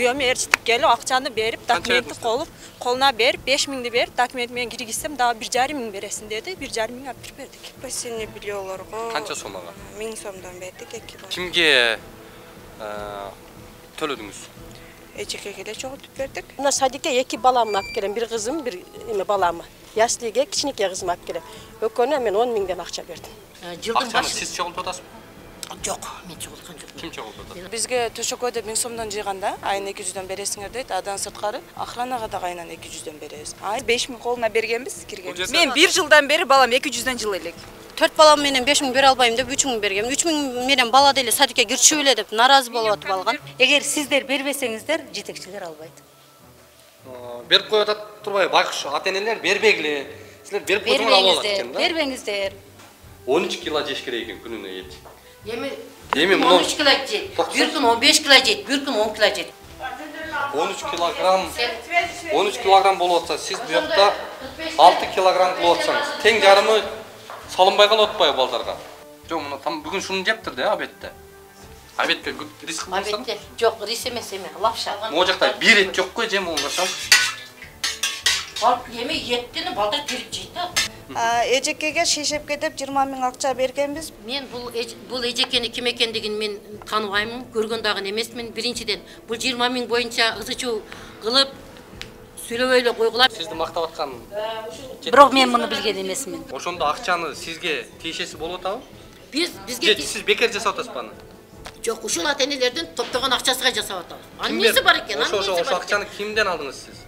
күйөөмө ээрчитип келип акчаны берип документти колуна берип 5000 берип документ менен киргизсем дагы 1,5 миң бересиң деди. 1,5 миң алып бердик. Сени билиолорго канча сомага? 1000 сомдон бердик 2 жыл. Кимге төлөдүңүз? Эчекеге эле чогултуп бердик. Мына садикке 2 баламды алып келем, бир кызым, бир эме баламы. Яслиге кичинекей кызым алып келем. Өкөнө мен 10 миңден акча бердим. Акчаны сиз чогултуп атасызбы? Жок, мен чогулткан жокмун. Ким чогултуп атат? Бизге төшөкөдө 1000 сомдон жыйганда айына 200дөн бересиңер дейт. Адан сырткары охранага да айынан 200дөн беребиз. Ай 5000 колуна бергенбиз, киргенбиз. Мен 1 жылдан бери балам 200дөн жыл элек. 4 балам менен 5 миң бере албайм деп 3 миң бергем. 3 миң менен бала деле садикке кирчү эле деп наразы болуп атып алган. Эгер сиздер бербесеңиздер, жетекчилер албайт. Берип коюп атат турбайбы? Байкуш ата-энелер бербегиле. Силер берип койсоңор алып алат экен да. Бербеңиздер. 13 кило жеш керек экен күнүнө эт. Эми 13 кило жейт. Бир күн 15 кило жейт, бир күн 10 кило жейт. 13 килограмм болуп атса, сиз бу жакта 6 килограмм кылып атсаңыз, тең жарымы салынбай калып атпайбы балдарга? Жок, мына там бүгүн шуну жептир да обедте. Обедке риск болсо? Обедте жок, рис эмес эме, лапша. Могу жакта бир эт жок го, жем болбосо. Балт эме еттени балдар берип жейт да. Эжекеге шешепке деп 20 миң акча бергенбиз. Мен бул эжекени ким экендигин мен тааныбаймын, көргөн дагы эмесмин. Биринчиден, бул 20 миң боюнча ызычуу кылып сүйлөбөй эле койгула. Сизди мактап аткан. Бирок мен муну билген эмесмин. Ошондо акчаны сизге тиешеси болуп атабы? Бизге сиз бекер жасап атасызбы аны? Жок, ушул ата-энелердин топтогон акчасыга жасап атабыз. Анын эмеси бар экен, ошо акчаны кимден алдыңыз сиз?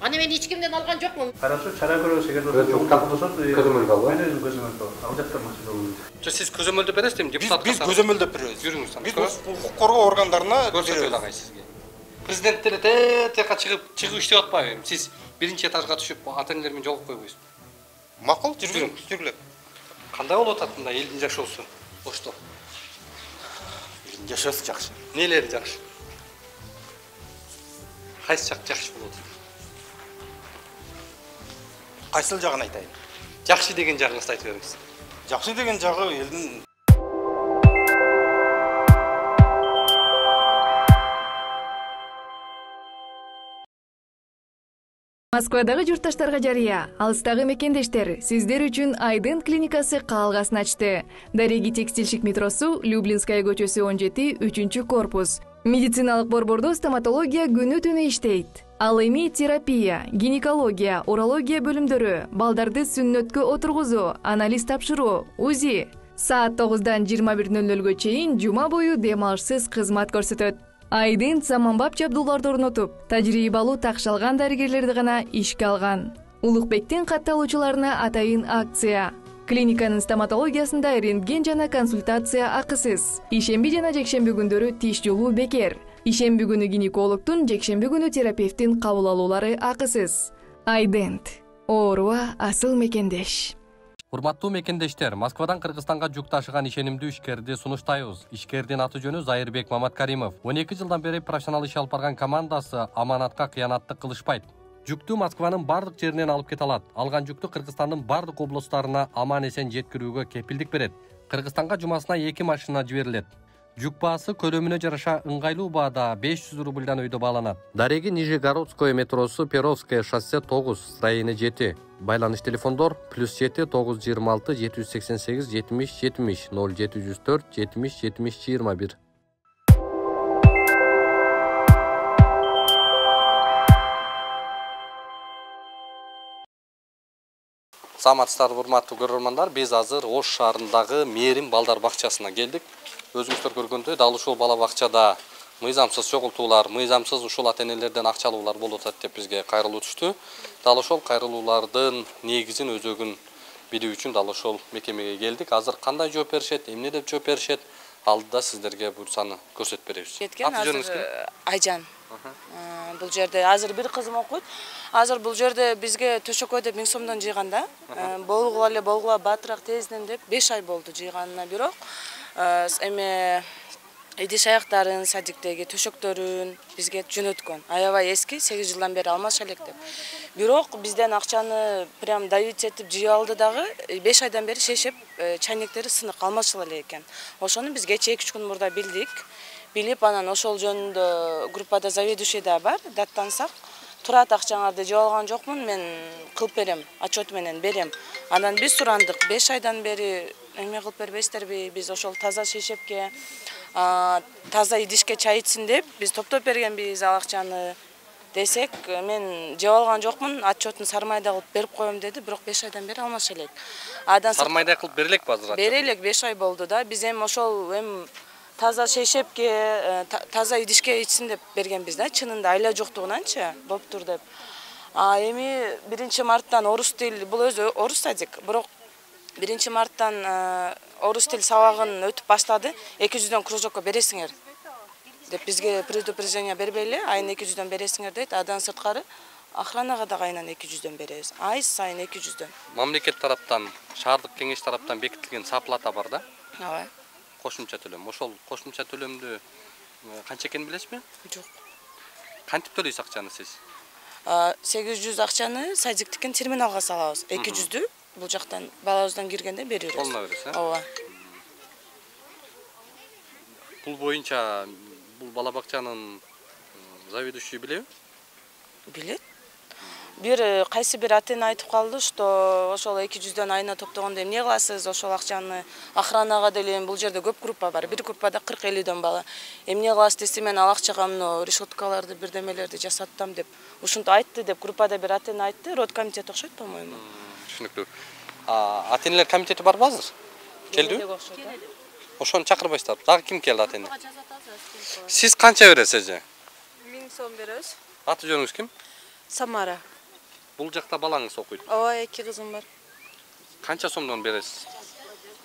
Аны мен эч кимден алган жокмун. Хорошо, чара көрөбүз, эгер көзөмөлдү алып. Айнын көзөмөлдү. Ал жакта машина болду. Сиз көзөмөлдөп бересизби? Депутатка. Биз көзөмөлдөп беребиз. Жүрүңүз. Биз укук коргоо органдарына көрсөтөлү агай сизге. Президент деле текка чыгып иштеп атпайбы? Сиз биринчи этажга түшүп ата-энелер менен жолугуп койбойсузбу? Макул, жүргүлө. Кандай болуп атат мында элдин жашоосу? Ошто? Элдин жашоосу жакшы. Нелери жакшы? Кайсы жак жакшы болот? Кайсыл жагын айтайын? Жакшы деген жагыңызды айтып бериңиз. Жакшы деген жагы элдин Москвадагы журтташтарга жарыя, алыстагы мекендештер, сиздер үчүн Айдын клиникасы каалгасын ачты. Дареги текстильщик метросу, Люблинская көчөсү 17, 3 корпус. Медициналык борбордо стоматология күнү-түнү иштейт. Ал эми терапия, гинекология, урология бөлүмдөрү, балдарды сүннөткө отургузуу, анализ тапшыруу, УЗИ. Саат 9-дан 21:00-гө чейин жума бою дем алышсыз кызмат көрсөтөт. Айдын заманбап жабдууларды орнотуп, тажрыйбалуу такшалган дарыгерлерди гана ишке алган. Улукбектин катталуучуларына атайын акция. Клиниканын стоматологиясында рентген жана консультация акысыз. Ишемби жана жекшемби күндөрү тиш жолуу бекер. Ишемби күнү гинекологдун, жекшемби күнү терапевттин кабыл алуулары акысыз. Айдент. Ооруга асыл мекендеш. Урматтуу мекендештер, Москвадан Кыргызстанга жүк ташыган ишенимдүү ишкерди сунуштайбыз. Ишкердин аты жөнү Зайырбек Маматкаримов. 12 жылдан бери профессионал иш алып барган командасы аманатка кыянаттык кылышпайт. Жүктү Москванын бардык жеринен алып кете алат. Алган жүктү Кыргызстандын бардык облустарына аман-эсен жеткирүүгө кепилдик берет. Кыргызстанга жумасына 2 машина жиберилет. Жүк баасы көлөмүнө жараша ыңгайлуу баада 500 рубльдан өйдө бааланат. Дареги Нижегородское метросу, Перовское шоссе 9, строение 7. Байланыш телефондор +7 926 788 70 70 0704 70 70 21. Саламатсыздарбы урматтуу көрөрмандар, биз азыр Ош шаарындагы Мээрим балдар бакчасына келдик. Өзүңүздөр көргөндөй, дал ушул бала бакчада мыйзамсыз чогултуулар, мыйзамсыз ушул ата-энелерден акча алуулар болуп атат деп бизге кайрылуу түштү. Дал ошол кайрылуулардын негизин өзөгүн билүү үчүн дал ошол мекемеге келдик. Азыр кандай жооп беришет, эмне деп жооп беришет, алдыда сиздерге буйрсаны көрсөтүп беребиз. Аты жөнүңүз ким? Айжан. Бул жерде азыр бир кызым окуйт. Азыр бул жерде бизге төшөкөдө 1000 сомдон жыйганда, болгула батыраак тезден деп 5 ай болду жыйганына, бирок эме идиш аяктарын, садиктеги төшөктөрүн бизге жөнөткөн. Аябай эски, 8 жылдан бери алмаша элек деп. Бирок бизден акчаны прям давить этип жыйып алды дагы, 5 айдан бери шешип, чайнектери сынык алмашыла эле экен. Ошону биз кече 2-3 күн мурда билдик. билип, анан ошол жөнүндө группада заведующий да бар, даттансак, турат акчаңарды жеп алган жокмун, мен кылып берем, отчет менен берем. Анан биз сурандык, 5 айдан бери эме кылып бербейсиздерби, биз ошол таза шейшепке, таза идишке чай ичсин деп, биз топтоп бергенбиз ал акчаны десек, мен жеп алган жокмун, отчетун Сармайда кылып берип коем деди, бирок 5 айдан бери алмашы элек. Сармайда кылып берелек азыр? Берелек, 5 ай болду да. Биз ошол таза шейшепке, таза идишке ичсин деп бергенбиз да, чынында айла жоктугунанчы, болуптур деп. Эми 1 марттан орус тил, бул өзү орус садик, бирок 1 марттан орус тил сабагын өтүп баштады, 200дөн кружокко бересиңер деп бизге предупреждение бербейли, айын 200дөн бересиңер дейт. Адан сырткары охранага да айынан 200дөн беребиз. Ай сайын 200дөн. Мамлекет тараптан, шаардык кеңеш тараптан бекитилген саплата бар да? Ооба. Кошумча төлөм. Ошол кошумча төлөмдү канча экенин билесизби? Жок. Кантип төлөйсүз акчаны сиз? 800 акчаны садиктикин терминалга салабыз. 200дү бул жактан балабыздан киргенде беребиз. Колуна бересиз, э? Ооба. Бул боюнча бул бала бакчанын заведующий билеби? Билет. Кайсы бир ата-эне айтып калды, что ошол 200дөн айына топтогондо эмне кыласыз, ошол акчаны охранага деле, бул жерде көп группа бар. Бир группада 40-50дөн бала. Эмне кыласыз десе, мен ал акчага мына решеткаларды, бирдемелерди жасаттам деп, ушинтип айтты деп группада бир ата-эне айтты. Род комитет окшойт, по-моему. Түшүнүктүү. Ата-энелер комитети барбы азыр? Келдиби? Ошону чакырбайсыздар. Дагы ким келди ата-эне? Сиз канча бересиз? 1000 сом беребиз. Аты жөнүңүз ким? Самара. Бул жакта балаңыз окуйт. Ооба, 2 кызым бар. Канча сомдон бересиз?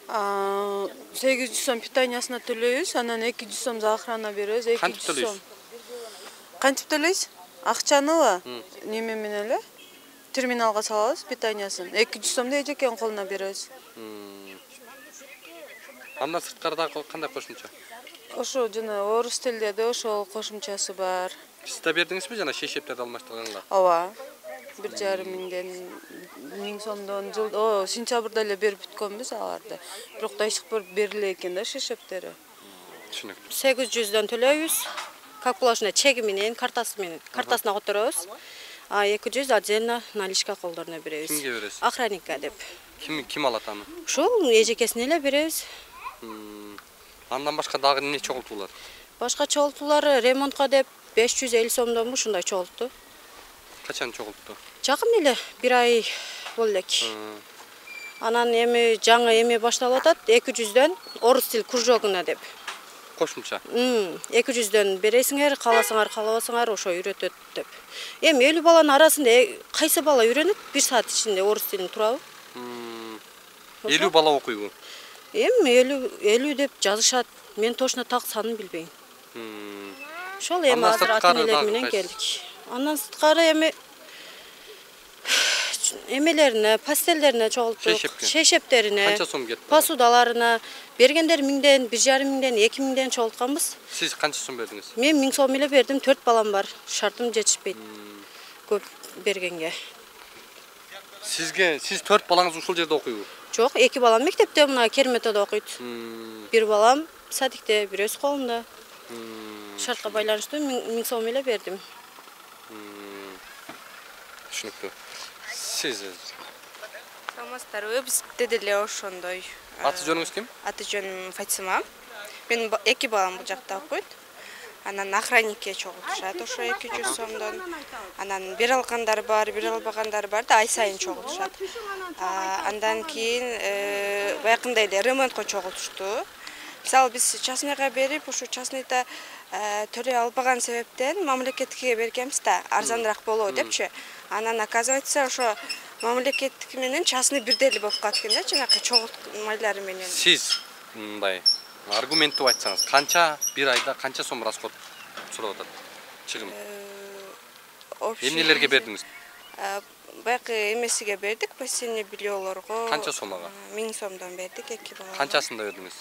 800 сом питаниясына төлөйбүз, анан 200 сом за охрана беребиз. 200 сом. Кантип төлөйсүз? Акчаныбы? Неме менен эле терминалга салабыз питаниясын. 200 сомду эжекенин колуна беребиз. Андан сырткары дагы кандай кошумча? Ошо жана орус тилдеде ошол кошумчасы бар. Сиз да бердиңизби жана шейшептерди алмаштырганга? Ооба. 1,5 миңден 1000 сомдон сентябрда эле берип бүткөнбүз аларды. Бирок да ишик бериле экен да шейшептери. Түшүнүктүү. 800дөн төлөйбүз. Как положено, чеги менен, картасы менен. Картасына которобуз. 200 отдельно наличка колдоруна беребиз. Кимге бересиз? Охранникке деп. Ким алат аны? Ушул эжекесине эле беребиз. Андан башка дагы эмне чогултуулар? Башка чогултуулар ремонтко деп 550 сомдон ушундай чогултту. Качан чогултту? Жакын эле 1 ай болду элек. Анан эми жаңы эме башталып атат, 200дөн орус тил кружогуна деп. Кошумча. 200дөн бересиңер, кааласаңар, каалабасаңар ошо үйрөтөт деп. Эми 50 баланын арасында кайсы бала үйрөнөт? 1 саат ичинде орус тилин турабы? 50 бала окуйбу? Эми 50 деп жазышат. Мен точно так санын билбейм. Ошол эми азыр ата-энелер менен келдик. Андан сырткары эми эмелерине, пастелдерине чогулттук, шейшептерине, канча сом кетти? Посудаларына бергендер 1000ден, 1,5 миңден, 2 миңден чогултканбыз. Сиз канча сом бердиңиз? Мен 1000 сом эле бердим, 4 балам бар. Шартым жетишпейт. Көп бергенге. Сиз 4 балаңыз ушул жерде окуйбу? Жок, 2 балам мектепте, мына Керметоодо окуйт. 1 балам садикте, бирөөсү колунда. Шартка байланыштуу 1000 сом эле бердим. Түшүнүктүү. Сиз Саламатсыздарбы, бизде деле ошондой. Аты жөнүңүз ким? Аты жөнүм Фатима. Мен 2 балам бул жакта окуйт. Анан охранникке чогултушат ошо 200 сомдон. Анан бир алгандар бар, бир албагандар бар да ай сайын чогултушат. Андан кийин байкында эле ремонтко чогултушту. Мисалы биз частныйга берип, ошо частныйда төлөй албаган себептен мамлекетке бергенбиз да, арзаныраак болобу депчи. Анан оказывается ошо мамлекеттики менен частный бирдей болуп калат экен да, жанакы чогултмалары менен. Сиз мындай аргументтүү айтсаңыз, канча бир айда канча сом расход сурап атат? Чыгым. Эмнелерге бердиңиз? Байкы эмесиге бердик, бассейн билиолорго. Канча сом ага? 1000 сомдон бердик 2 балага. Канчасында бердиңиз?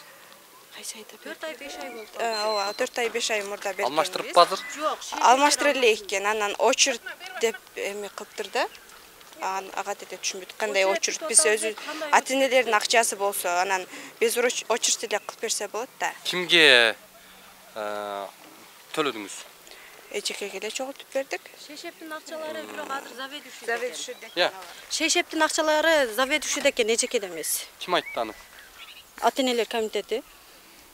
Кайсы айда? 4 ай 5 ай болду. Ооба, 4 ай 5 ай мурда бердик. Алмаштырып азыр? Жок, алмаштыра эле экен. Анан очередь деп эме кылыптыр да. Ага деде түшүнбөйт. Кандай очередь? Биз өзү ата-энелердин акчасы болсо, анан без очередь эле кылып берсе болот да. Кимге төлөдүңүз? Эчекеге эле чогултуп бердик. Шешептин акчалары бирок азыр заведующий. Я. Шешептин акчалары заведующийде экен, эчекеде эмес. Ким айтты аны? Ата-энелер комитети.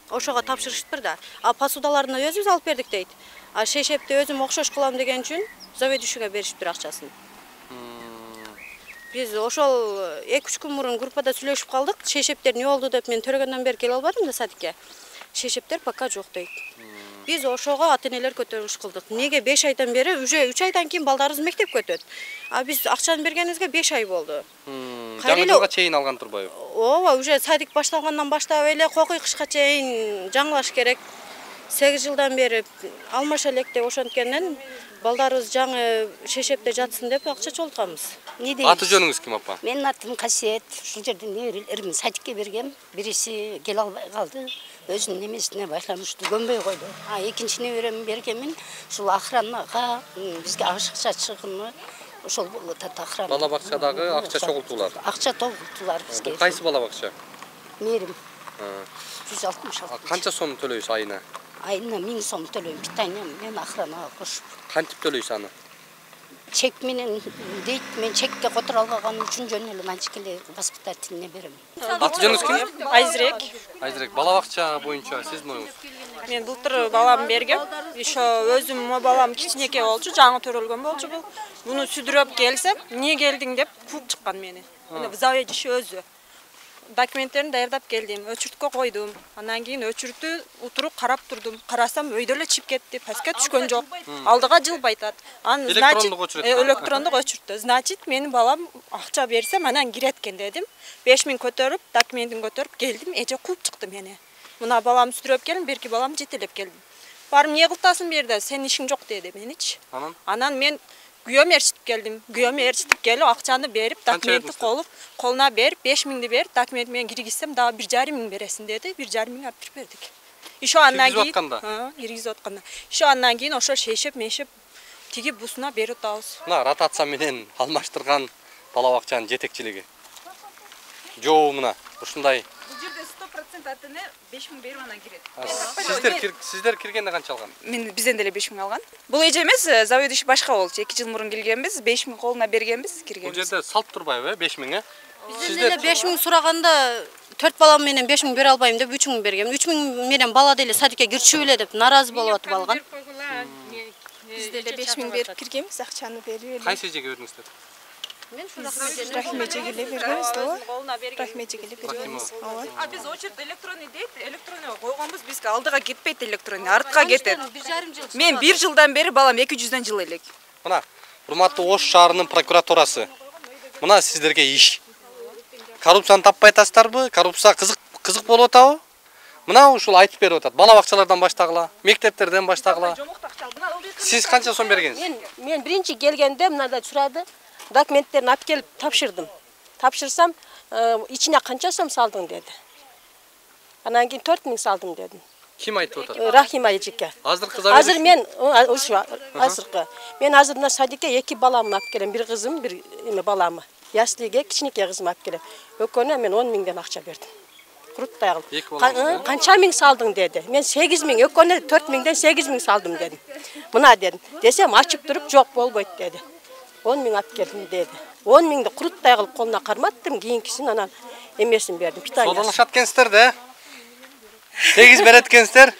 Ошого тапшырышыптыр да. А посудаларына өзүбүз алып бердик дейт. А шешепти өзүм окшош кылам деген үчүн заведующийге беришиптир акчасын. Биз ошол 2-3 күн мурун группада сүйлөшүп калдык. Шешептер не болду деп мен төрөгөндөн бери келе албадым да садикке. Шешептер пока жок дейт. Биз ошого ата-энелер көтөрүш кылдык. Неге 5 айдан бери, уже 3 айдан кийин балдарыбыз мектепке өтөт. А биз акчаны бергенибизге 5 ай болду. Жаңы жылга чейин алган турбайбы? Ооба, уже садик башталгандан баштап эле кокуй кышка чейин жаңылаш керек. 8 жылдан бери алмаша элек деп ошонткенден балдарыбыз жаңы шешепте жатсын деп акча чогултканбыз. Аты жөнүңүз ким апа? Менин атым Касиет. Ушул жерден эрим садикке бергем. Бириси келе албай калды. Өзүнүн немесине байламышты, көнбөй койду. А экинчи неберем бергенмин. Ушул охранага бизге акча чыгымы ошол болот охрана. Бала бакчадагы акча чогултуулар. Акча чогултуулар бизге. Кайсы бала бакча? Мерим. 166. Канча сом төлөйсүз айына? Айына 1000 сом төлөйм. Питание мен охранага кошуп. Кантип төлөйсүз аны? Чек менен дейт, мен чекке которо алган үчүн жөн эле мальчикелер воспитательный берем. Аты жөнүңүз ким? Айзирек. Айзирек, бала бакча боюнча сиздин оюңуз? Мен былтыр балам бергем. Ошо өзүм балам кичинекей болчу, жаңы төрөлгөн болчу бул. Буну сүдүрөп келсем, "Эмне келдиң?" деп кууп чыккан мени. Мына заведующий өзү. Документтерин даярдап келдим, өчүрткө койдум. Андан кийин өчүртү утуруп карап турдум. Карасам өйдө эле чип кетти, паскка түшкөн жок. Алдыга жылбай атат. Аны электрондук өчүрөт. Электрондук өчүртү. Значит, менин балам акча берсем, анан кирет экен дедим. 5000 көтөрүп, документин көтөрүп келдим, эже кууп чыкты мени. Мына балам сүрөп келдим, берки балам жетелеп келдим. Барып эмне кылтасың бу жерде? Сенин ишиң жок деди меничи. Анан мен күйөөм ээрчитип келдим. Күйөөм ээрчитип келип, акчаны берип, документти колуна берип, 5000 берип, документ менен киргизсем, дагы 1,5 миң бересиң деди. 1,5 миң алып берип бердик. Ишо андан кийин, киргизип атканда. Ишо андан кийин ошо шешеп, мешеп тиги бусуна берип атабыз. Мына ротация менен алмаштырган бала бакчанын жетекчилиги. Жоо мына ушундай. Бул жерде 100% ата-эне 5000 берип анан кирет. Сиздер киргенде канча алган? Мен бизден деле 5000 алган. Бул эже эмес, заведующий башка болчу. 2 жыл мурун келгенбиз, 5000 колуна бергенбиз, киргенбиз. Бул жерде салт турбайбы, 5000 Бизден деле 5000 сураганда 4 балам менен 5000 бере албайм деп 3000 бергем. 3000 менен бала деле садикке кирчү эле деп наразы болуп атып алган. Бизде деле 5000 берип киргенбиз, акчаны берип эле. Кайсы эжеге бердиңиздер? Мен Рахим эжеге эле бергенбиз да. Рахим эжеге эле бергенбиз. А биз очерт электронный дейт, электронный койгонбуз, бизге алдыга кетпейт электронный, артка кетет. Мен 1 жылдан бери балам 200дөн жыл элек. Мына, урматтуу Ош шаарынын прокуратурасы. Мына сиздерге иш. Коррупцияны таппай атасыздарбы? Коррупция кызык болуп атабы? Мына ушул айтып берип атат. Бала бакчалардан баштагыла, мектептерден баштагыла. Сиз канча сом бергенсиз? Мен биринчи келгенде мындай сурады. Документтерин алып келип тапшырдым. Тапшырсам, ичине канча сом салдың деди. Анан кийин 4000 салдым дедим. Ким айтып атат? Рахима эжеке. Азыр мен азыркы. Мен азыр мына садикке 2 баламды алып келем, бир кызым, бир баламы. Яслиге кичинекей кызымды алып келем. Экөөнө мен 10 миңден акча бердим. Куруттай кылып. Канча миң салдың деди. Мен 8 миң, экөөнө 4 миңден 8 миң салдым дедим. Мына дедим. Десем ачып туруп жок болбойт деди. 10 миң алып келдим деди. 10 миңди куруттай кылып колуна карматтым, кийинкисин анан эмесин бердим. Питание. Содалашат экенсиздер да? 8 берет экенсиздер.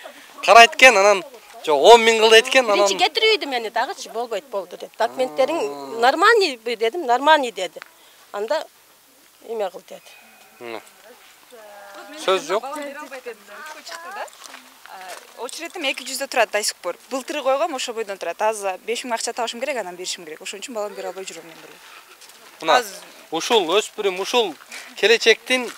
Карайт экен, анан жок 10 миң кыл дейт экен, анан. Биринчи кетирүүдү мени дагычы болбойт болду деп. Документтериң нормальный дедим, нормальный деди. Анда эме кыл деди. Сөз жок. Очеретим 200дө турат да сих пор. Былтыр койгом ошо бойдон турат. Азыр 5000 акча табышым керек, анан беришим керек. Ошон үчүн балам бере албай жүрөм мен деле. Мына ушул өспүрүм, ушул келечектин,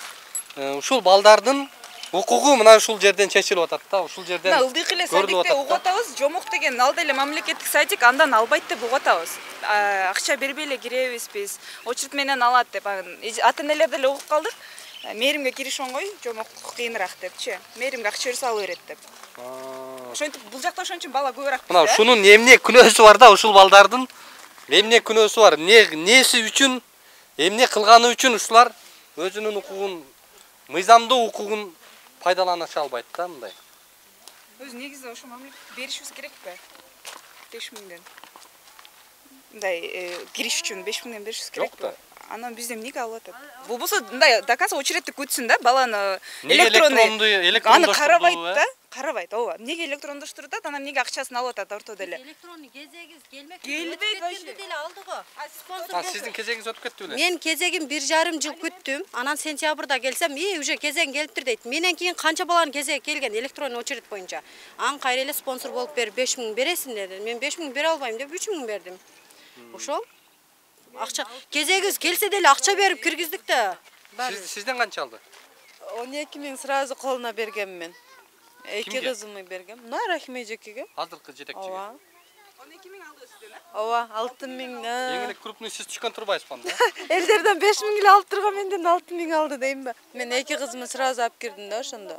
ушул балдардын укугу мына ушул жерден чечилип атат да, ушул жерден. Мына ылдык эле садикте угуп атабыз, жомок деген ал деле мамлекеттик садик, андан албайт деп угуп атабыз. Акча бербей эле киребиз биз. Очерет менен алат деп ата-энелер деле угуп калдык. Меримге кириш оңой, жомок кыйыныраак депчи. Меримге акча берсе алып берет деп. Ошентип бул жакта ошон үчүн бала көбүрөөк. Мына ушунун эмне күнөөсү бар да, ушул балдардын эмне күнөөсү бар, неси үчүн, эмне кылганы үчүн ушулар өзүнүн укугун, мыйзамдуу укугун пайдаланыша албайт да мындай. Өзү негизи ошо мамлекет беришибиз керекпи? 5000ден. Мындай кириш үчүн 5000ден беришибиз керекпи? Анан бизден эмнеге алып атат? Болбосо мындай до конца очередти күтсүн да, баланы электронный аны карабайт да, карабайт, ооба. Эмнеге электрондоштурат, анан эмнеге акчасын алып атат ортодо эле? Электронный кезегиңиз келмек. Келбейт вообще. Деле алды го. Спонсор. Сиздин кезегиңиз өтүп кетти беле? Мен кезегим 1,5 жыл күттүм. Анан сентябрда келсем, уже кезең келиптир дейт. Менен кийин канча баланын кезеги келген электронный очередь боюнча. Ан кайра эле спонсор болуп берип 5000 бересиң деди. Мен 5000 бере албайм деп 3000 бердим. Ошол акча кезегиңиз келсе деле акча берип киргиздик да. Сизден канча алды? 12 миң сразу колуна бергем мен. Эки кызымы бергем. Мына Рахиме эжекеге. Азыркы жетекчиге. Ооба. 12 миң алды сизден, Ооба, 6 миң. Эң эле крупный сиз түшкөн турбайсызбы анда? Элдерден 5 миң эле алып турган, менден 6 миң алды дейм ба. Мен эки кызымы сразу алып кирдим да ошондо.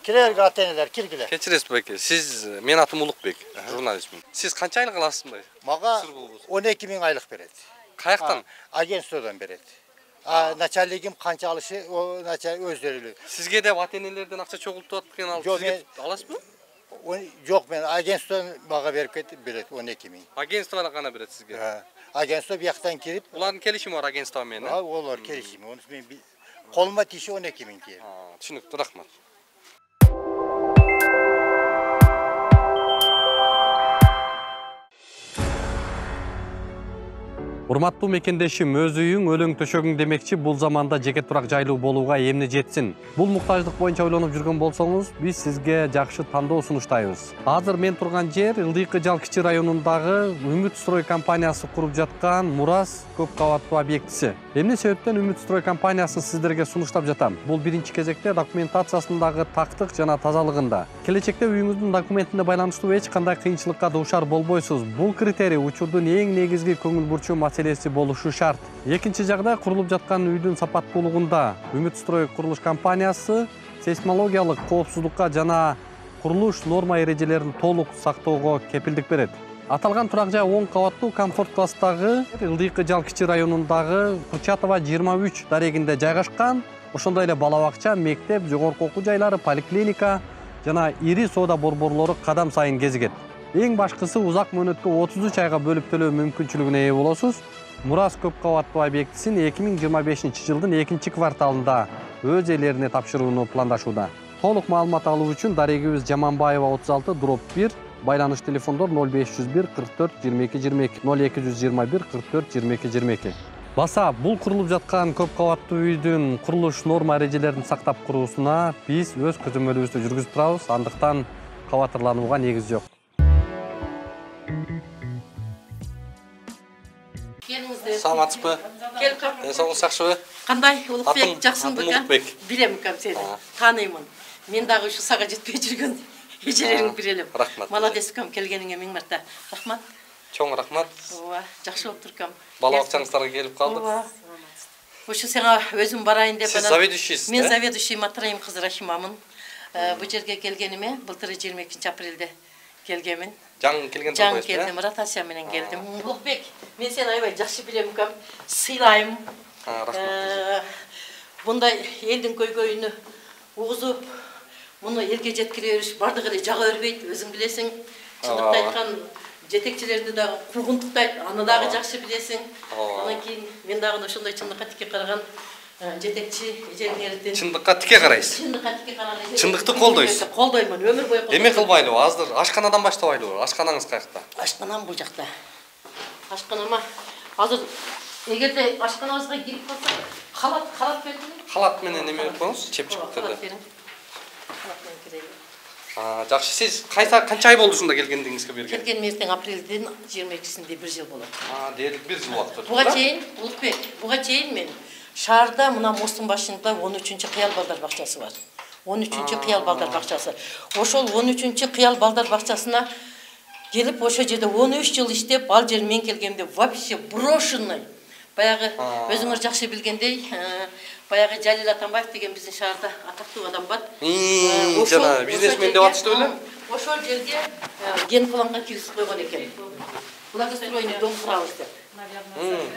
Кирерге ата-энелер киргиле. Кечиресиз беке, сиз мен атым Улукбек, журналистмин. Сиз канча айлык аласыз мындай? Мага 12 миң айлык берет. Каяктан? Агентстводан берет. Начальнигим канча алышы өздөрү. Сизге деп ата-энелерден акча чогултуп аткан алып сизге аласызбы? Жок, мен агентстводан мага берип кетип берет 12 миң. Агентстводан гана берет сизге. Агентство бияктан кирип, улардын келишими бар агентство менен. Олар келишими. Onu мен колума тиши 12 миң тиер. Түшүнүктүү, рахмат. Урматтуу мекендешим, өз үйүң, өлөң төшөгүң демекчи, бул заманда жеке турак жайлуу болууга эмне жетсин? Бул муктаждык боюнча ойлонуп жүргөн болсоңуз, биз сизге жакшы тандоо сунуштайбыз. Азыр мен турган жер Ылдыйкы Жал кичи районундагы Үмүт строй компаниясы куруп жаткан Мурас көп кабаттуу объектиси. Эмне себептен Үмүт строй компаниясын сиздерге сунуштап жатам? Бул биринчи кезекте документациясындагы тактык жана тазалыгында. Келечекте үйүңүздүн документине байланыштуу эч кандай кыйынчылыкка дуушар болбойсуз. Бул критерий учурдун эң негизги көңүл бурчу маселеси болушу шарт. Экинчи жагдай, курулуп жаткан үйдүн сапаттуулугунда Үмүт строй курулуш компаниясы сейсмологиялык коопсуздукка жана курулуш норма эрежелерин толук сактоого кепилдик берет. Аталган турак жай 10 кабаттуу комфорт класстагы Ылдыйкы Жал кичи районундагы Курчатова 23 дарегинде жайгашкан. Ошондой эле бала бакча, мектеп, жогорку окуу жайлары, поликлиника жана ири соода борборлору кадам сайын кезигет. Эң башкысы, узак мөөнөткө 33 айга бөлүп төлөө мүмкүнчүлүгүнө ээ болосуз. Мурас көп кабаттуу объектисин 2025 жылдын 2 кварталында өз ээлерине тапшырууну пландашууда. Толук маалымат алуу үчүн дарегибиз Жаманбаева 36/1, байланыш телефондор 0501 44 22 22, 0221 44 22 22. Баса, бул курулуп жаткан көп кабаттуу үйдүн курулуш норма эрежелерин сактап куруусуна биз өз көзөмөлүбүздү жүргүзүп турабыз, андыктан кабатырланууга негиз жок. Саламатсызбы? Келип кап. Денсаулыгыңыз жакшыбы? Кандай, Улукбек, жакшысыңбы? Улукбек. Билем кам сени. Тааныймын. Мен дагы ушу сага жетпей жүргөн эжелериңди билем. Рахмат. Молодец кам, келгениңе миң марта. Рахмат. Чоң рахмат. Ооба, жакшы болуп туркам. Бала бакчаңыздарга келип калдык. Ооба. Ушу сага өзүм барайын деп. Сиз заведующийсиз, Мен заведующий Матраим кызы Рахимамын. Бу жерге келгениме былтыр 22 апрелде келгемин. Жаңы келген Жаңы келдим, ротация менен келдим. Улукбек, мен сени аябай жакшы билем кам, сыйлайм. Рахмат. Мындай элдин көйгөйүнү угузуп, муну элге жеткире бериш бардыгы эле жага бербейт, өзүң билесиң. Чындыкты айткан жетекчилерди дагы куугунтуктайт, аны дагы жакшы билесиң. Андан кийин мен дагы ошондой чындыкка тике караган жетекчи эжеңердин. Чындыкка тике карайсыз. Чындыкка тике караган. Чындыкты колдойсуз. Колдоймун, өмүр бою колдойм. Эме кылбайлыбы? Азыр ашканадан баштабайлыбы? Ашканаңыз каякта? Ашканам бул жакта. Ашканама азыр эгерде ашканабызга кирип калсак, халат бердиңби? Халат менен эме коюңуз, чепчиктерди. Халат менен кирейин. Жакшы, сиз канча ай болду ушунда келгендигиңизге берген? Келген эртең апрелдин 22-синде 1 жыл болот. Дээрлик 1 жыл убакыт өтүп. Буга чейин, Улукбек, буга чейин мен шаарда мына мостун башында 13-чү кыял балдар бакчасы бар. 13-чү кыял балдар бакчасы. Ошол 13-чү кыял балдар бакчасына келип ошо жерде 13 жыл иштеп, ал жер мен келгенде вообще брошенный. Баягы өзүңөр жакшы билгендей, баягы Жалил Атамбаев деген биздин шаарда атактуу адам бар. Жана бизнесмен деп атышты беле? Ошол жерге генпланга киргизип койгон экен. Благоустроение дом курабыз деп.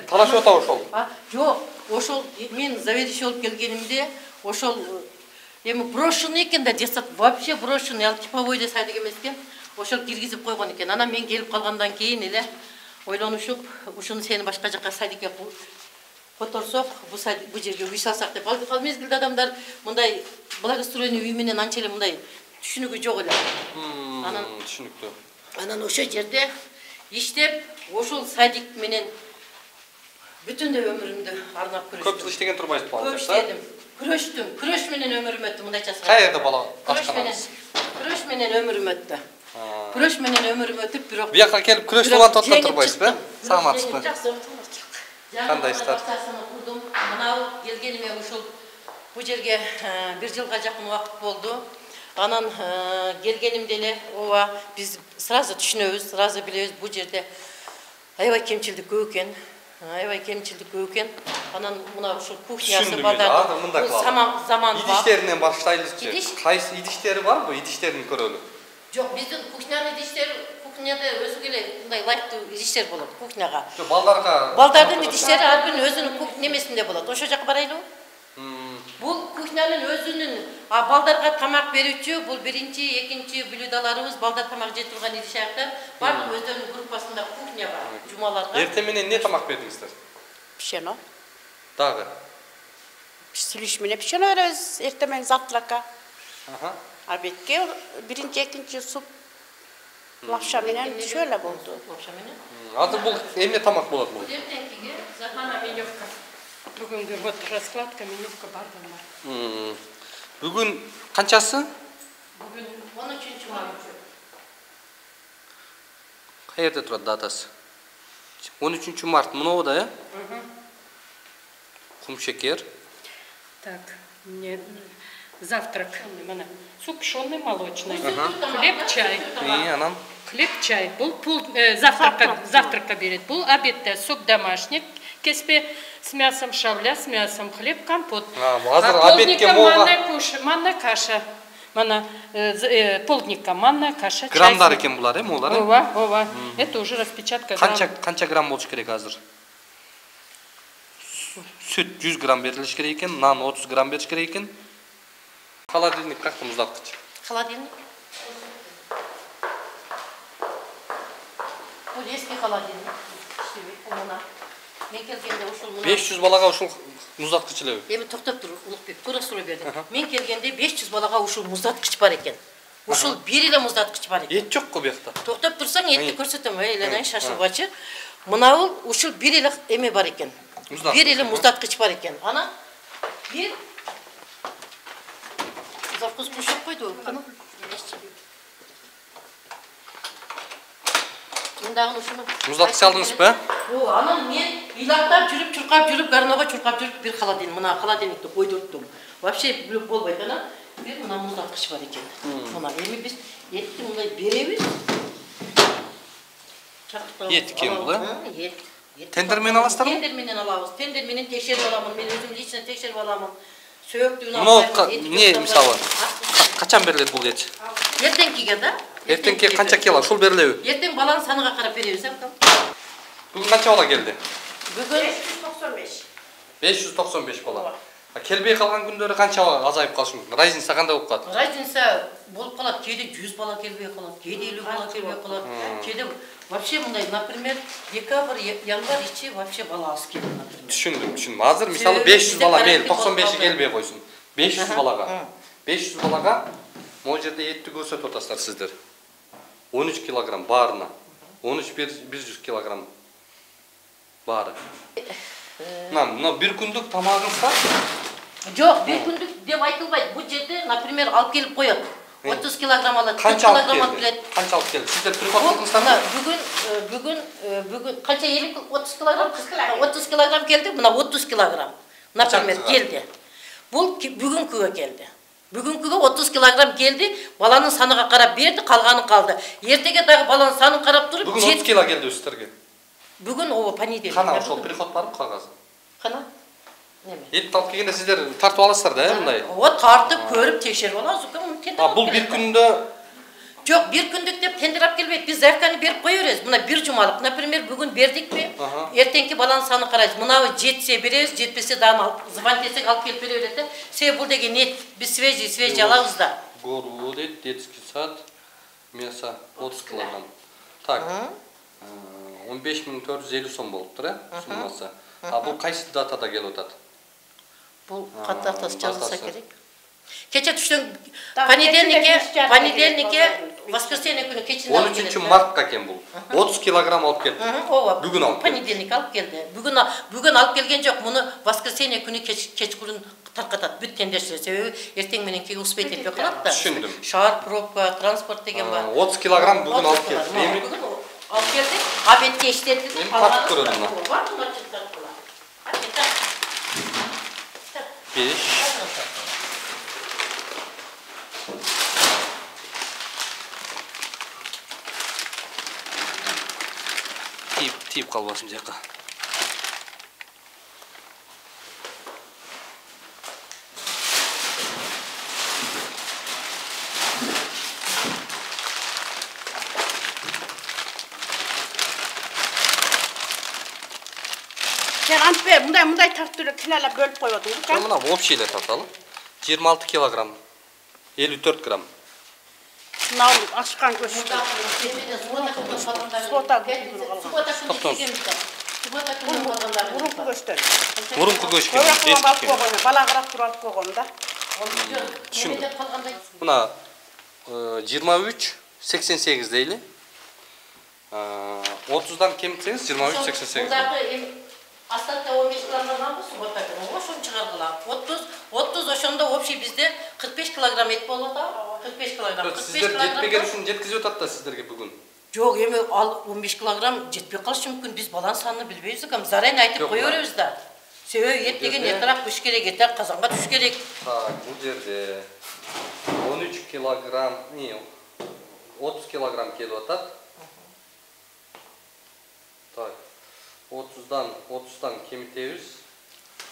Талашып атабы ошол? Жок, ошол мен заведующий болуп келгенимде ошол Эми брошенный экен да, детсад вообще брошенный, ал типовойда садик эмес экен. Ошол киргизип койгон экен. Анан мен келип калгандан кийин эле ойлонушуп, ушуну сени башка жака садикке которсок, бу жерге үй салсак деп. Ал мезгилде адамдар мындай благоустроение үй менен анча эле мындай түшүнүгү жок эле. Анан түшүнүктүү. Анан ошо жерде иштеп, ошол садик менен бүтүндөй өмүрүмдү арнап күрөштүм. Көп жыл иштеген турбайсыз бала. Көп иштедим. Күрөштүм. Күрөш менен өмүрүм өттү, мындайча айтсак. Каерде бала ашканыңыз? Күрөш менен өмүрүм өттү. Күрөш менен өмүрүм өтүп, бирок Бияка келип күрөш улантып отурган турбайсызбы? Саламатсызбы? Кандай иштер? Мынау келгениме ушул бу жерге 1 жылга жакын убакыт болду. Анан келгенимде эле ооба биз сразу түшүнөбүз, сразу билебиз бу жерде аябай кемчилдик көп экен. Анан мына ушул кухнясы балдар заман бар. Идиштеринен баштайлычы. Кайсы идиштери барбы? Идиштерин көрөлү. Жок, биздин кухнянын идиштери кухняда өзү эле мындай лайктуу идиштер болот кухняга. Жок, балдарга. Балдардын идиштери ар биринин өзүнүн немесинде болот. Ошол жака барайлыбы? Бул кухнянын өзүнүн балдарга тамак берүүчү, бул биринчи, экинчи блюдолорубуз, балдар тамак жей турган идишактар. Бардык өздөрүнүн группасында кухня бар. Жумаларга. Эртең менен не тамак бердиңиздер? Пишено. Дагы. Пиштилиш менен пишено беребиз эртең менен завтракка. Обедке биринчи, экинчи суп лапша менен шөлө болду. Лапша менен. Азыр бул эмне тамак болот бул? Эртеңкиге захана менювка. Бүгүнкү вот раскладка менювка бардыгы бар. Бүгүн канчасы? Бүгүн 13-март. Каерде турат датасы? 13-март мынобуда, э? Кумшекер. Так, мне завтрак. Суп пшённый, молочный. Хлеб, чай. И анан? Хлеб, чай. Бул завтракка берет. Бул обедте суп домашний, кеспе с мясом, шавля с мясом, хлеб, компот. Азыр обедке манна каша. Полдникка манна каша. Граммдар экен булар, молар? Ова. Это уже распечатка. Канча грамм болуш керек азыр? Süt 100 грамм берилиш керек экен, нан 30 грамм бериш керек экен. Холодильник как там муздаткыч? Холодильник. Бул эски холодильник. Мен келгенде ушул 500 балага ушул муздаткыч элеби? Эми токтоп тур, Улукбек, туура суроо бердиң. Мен келгенде 500 балага ушул муздаткыч бар экен. Ушул бир эле муздаткыч бар экен. Эт жокко буякта. Токтоп турсаң этти көрсөтөм, элен шашылбачы. Мынау ушул бир эле эме бар экен. Бир эле муздаткыч бар экен. Ана бир завкус кушап койду. Муздакчы алдыңызбы? Анан мен ыйлактап жүрүп, чуркап жүрүп, гарнога чуркап жүрүп, бир холодильник, мына холодильникти койдурттум. Вообще болбойт анан. Бир мына муздакчы бар экен. Мына эми биз этти мындай беребиз. Ет экен бул, Ет. Тендер менен аласыздарбы? Тендер менен алабыз. Тендер менен текшерип аламын. Мен өзүм лично текшерип аламын. Сөөктүгүн алам. Не мисалы? Качан берилет бул эт? Эртеңкиге да. Эртеңки канча кило ушул берилеби? Эртең баланын саныга карап беребиз, Бүгүн канча бала келди? Бүгүн 595. 595 бала. Келбей калган күндөрү канча азайып калышы мүмкүн? Разница кандай болуп калат? Разница болуп калат. Кээде 100 бала келбей калат, кээде 50 бала келбей калат. Кээде вообще мындай, например, декабрь, январь ичи вообще бала аз келди, например. Түшүндүм. Азыр мисалы 500 бала мейли 95 келбей койсун. 500 балага. 500 балага могу жерде этти көрсөтүп атасыздар сиздер. 13 килограмм баарына. 13-100 килограмм баары. Мына бир күндүк тамагыңыз бар? Жок, бир күндүк деп айтылбайт. Бул жерде, например, алып келип коет. 30 килограмм алат, 40 килограмм алып келет. Канча алып келди? Сиздер приход кылдыңыздарбы? Бүгүн канча 30 килограмм? 30 килограмм келди, мына 30 килограмм. Например, келди. Бул бүгүнкүгө келди. Бүгүнкүгө 30 килограмм келди, баланын саныга карап берди, калганы калды. Эртеге дагы баланын санын карап туруп, бүгүн 30 кило келди сиздерге. Бүгүн ооба понедельник. Кана ошол приход барбы кагазы? Кана? Неме? Эт алып келгенде сиздер тартып аласыздар да, мындай. Ооба, тартып, көрүп, текшерип алабыз. Бул бир күндө Жок, бир күндүк деп тендер алып келбейт. Биз заявканы берип кое беребиз. Mına bir cumalık, например, bugün verdik mi? Ertenki balanın sanı karayız. Mına jetse bereriz, jetpese daha zıvan desek alıp gelip veriyor da. Şey buradaki net, biz свежий alağız da. Гору deydi, детский сад, мясо 30 kilogram. Так, 15.450 сом болуптур, суммасы. А бұл қайсы датада келіп отады? Бұл қат датасы жазылса керек. Кече түштен понедельнике, воскресенье күні кечінде алып келді. 13 мартқа кен бұл. 30 килограмм алып келді. Бүгін алып келді. Понедельник алып келді. Бүгін алып келген жоқ, мұны воскресенье күні кечқұрын тарқатады. Бүткендерше, себебі ертең менен кейін успеть етпей қалады да. Түсіндім. Шар, пробка, транспорт деген бар. 30 килограмм бүгін алып келді. Бүгін алып келді, обедте іштетілді. Мен қатып көреді мұна. 5. Тиіп қалбасын жаққа. Sen antbe мындай тартып кінәлап бөліп қойып отырсың. Мына общийле тарталы. 26 килограмм, 54 грамм. Мынау ашқан көшті. Мұрынқы көштен. Мұрынқы көшкен. Балағырақ тұралып қойғым да. Түсіндім. Мына 23-88 дейлі. 30-дан кемітсеңіз 23-88. Астатта 15 килограммдан бұл суббота күні, ошын шығарғыла. 30 ошында общий бізде 45 килограмм ет болып отыр. 45 килограмм. Сіздер жетпеген үшін жеткізіп отады да сіздерге бүгін. Жоқ, еме 15 килограмм жетпей қалышы мүмкін. Біз балан санын білбейміз, зарайын айтып қой өреміз да. Себебі ет деген етірақ үш керек, етірақ қазанға түш керек. Бұл жерде 13 килограмм, 30 килограмм келіп отады. Так. 30-дан кемітеміз.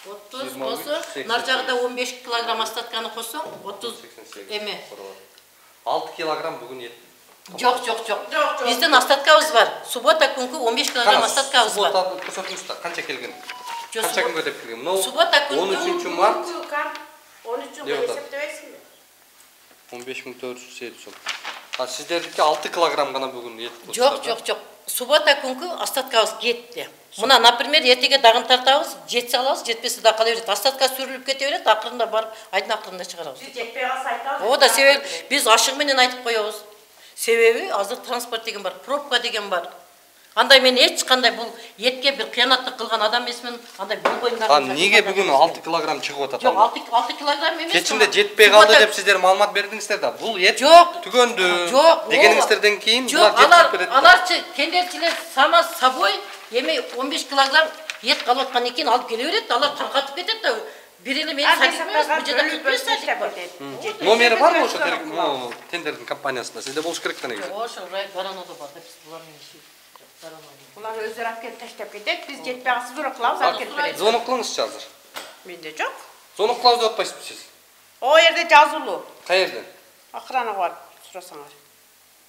30 қосы, нар жағда 15 килограмм остатканы қосы, 30 еме. 6 килограмм бүгін ет. Жоқ. Біздің остаткабыз бар. Суббота күнгі 15 килограмм остаткабыз бар. Суббота көрсетіңізді, қанша келген? Қанша күн көтеп келген? Суббота күнгі 13 март. 13 күн есептебейсің бе? 15.450 сом. Сіздердікі 6 килограмм ғана бүгін ет қосты. Жоқ. Суббота күнгі остаткабыз кетті. Мына, например, ертеге дағын тартабыз, жетсе алабыз, жетпесе да қала береді. Остатка сүріліп кете береді, ақырында барып, айдың ақырында шығарабыз. Біз жетпей қалса айтамыз. О да себебі біз ашығыменен айтып қоябыз. Себебі азыр транспорт деген бар, пробка деген бар. Андай мен ешқандай бұл етке бір қиянаттық қылған адам емеспін, андай бұл бойындағы. Неге бүгін 6 килограмм шығып отады? Жоқ, 6 килограмм емес. Кечінде жетпей қалды деп сіздер маалымат бердіңіздер да. Бұл ет түгөнді дегеніңіздерден кейін бұлар жетіп береді. Аларчы тендерчилер сама собой еме 15 килограмм ет қалып отқан екен алып келе береді, алар тарқатып кетеді да. Берелі мен садикміз, бұл жерде 45 садик бар. Номері бар ма осы тендердің компаниясында? Сізде болуш керек та негізі. Ошо баранода бар деп бұлармен ешіп. Бұлар өздері алып келіп таштап кетеді, біз жетпей қалса звонок қыламыз алып келіп береді. Звонок қылыңызшы қазір. Менде жоқ. Звонок қылауыз деп отпайсыз сіз? О жерде жазулы. Қай жерден? Охранаға барып сұрасаңар.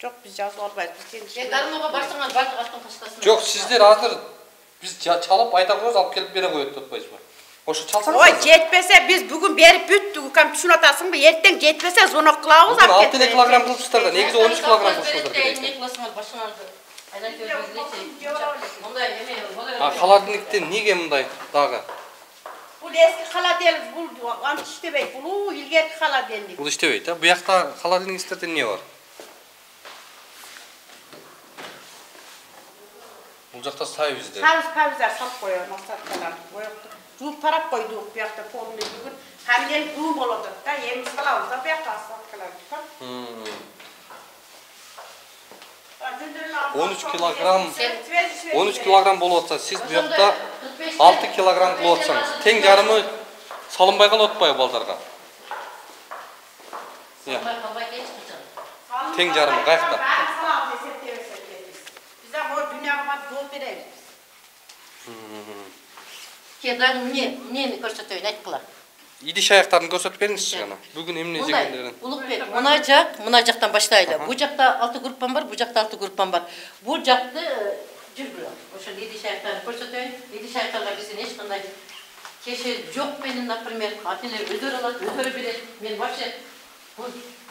Жоқ, біз жазу албайбыз. Дармоға барсаңар бардық аттың қашқасын. Жоқ, сіздер азыр біз чалып айта қойыз алып келіп бере қойып отпайсыз ба? Ошо чалсаңыз. Ой, жетпесе біз бүгін беріп бүттік, кәм түсінатасың ба? Ертең жетпесе звонок қылауыз алып келіп береді. 6 килограмм қылыпсыздар да, негізі 13 килограмм қылыпсыздар керек. Холодильниктен неге мындай дағы? Бұл ескі холодильник, бұл ант іштебейді, бұл илгерки холодильник. Бұл іштебейді, бұл жақта холодильниктерде не бар? Бұл жақта сайвизде. Сайвиздар салып қойып, мастаткалар. Жуып тарап қойдық, бұл жақта полный бүгін. Кәмден жуым болады да, еміз қалауыз да, бұл жақта мастаткалар. 13 килограмм болып отса, сіз бұл жақта 6 килограмм қылып отсаңыз. Тең жарымы салынбай қалып отпай балдарға. Тең жарымы қайықта. Кедагы нені көрсетейін айтқыла. идиш аяктарын көрсөтүп бериңизчи гана. Бүгүн эмне жегендерин. Улукбек, мына жактан баштайлы. Бу жакта 6 группам бар, бу жакта 6 группам бар. Бу жакты жүргүлө. Ошо идиш аяктарын көрсөтөйүн. Идиш аяктарга биздин эч кандай кеше жок менен, например, ата-энелер өздөрү алат, өздөрү берет. Мен вообще бул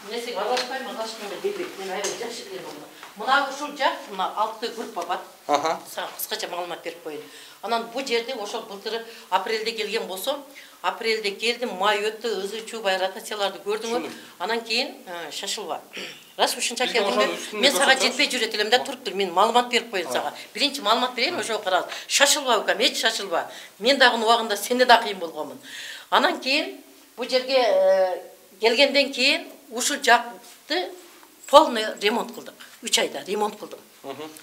несеге аралашпайм, аралашканга делбейм. Мен аябай жакшы билем муну. Мына ушул жак, мына 6 группа бар. Сага кыскача маалымат берип коеюн. Анан бу жерде ошол былтыры апрелде келген болсом, апрелде келдим, май өттү, ызы-чубай ротацияларды көрдүңөр. Анан кийин шашылба. Рас ушунча келдиңби? Мен сага жетпей жүрөт элем да, туруп тур. Мен маалымат берип коеюн сага. Биринчи маалымат берейин, ошого караңыз. Шашылба укам, эч шашылба. Мен дагы убагында сенде да кыйын болгонмун. Анан кийин бу жерге келгенден кийин ушул жакты полный ремонт кылдык. 3 айда ремонт кылдым.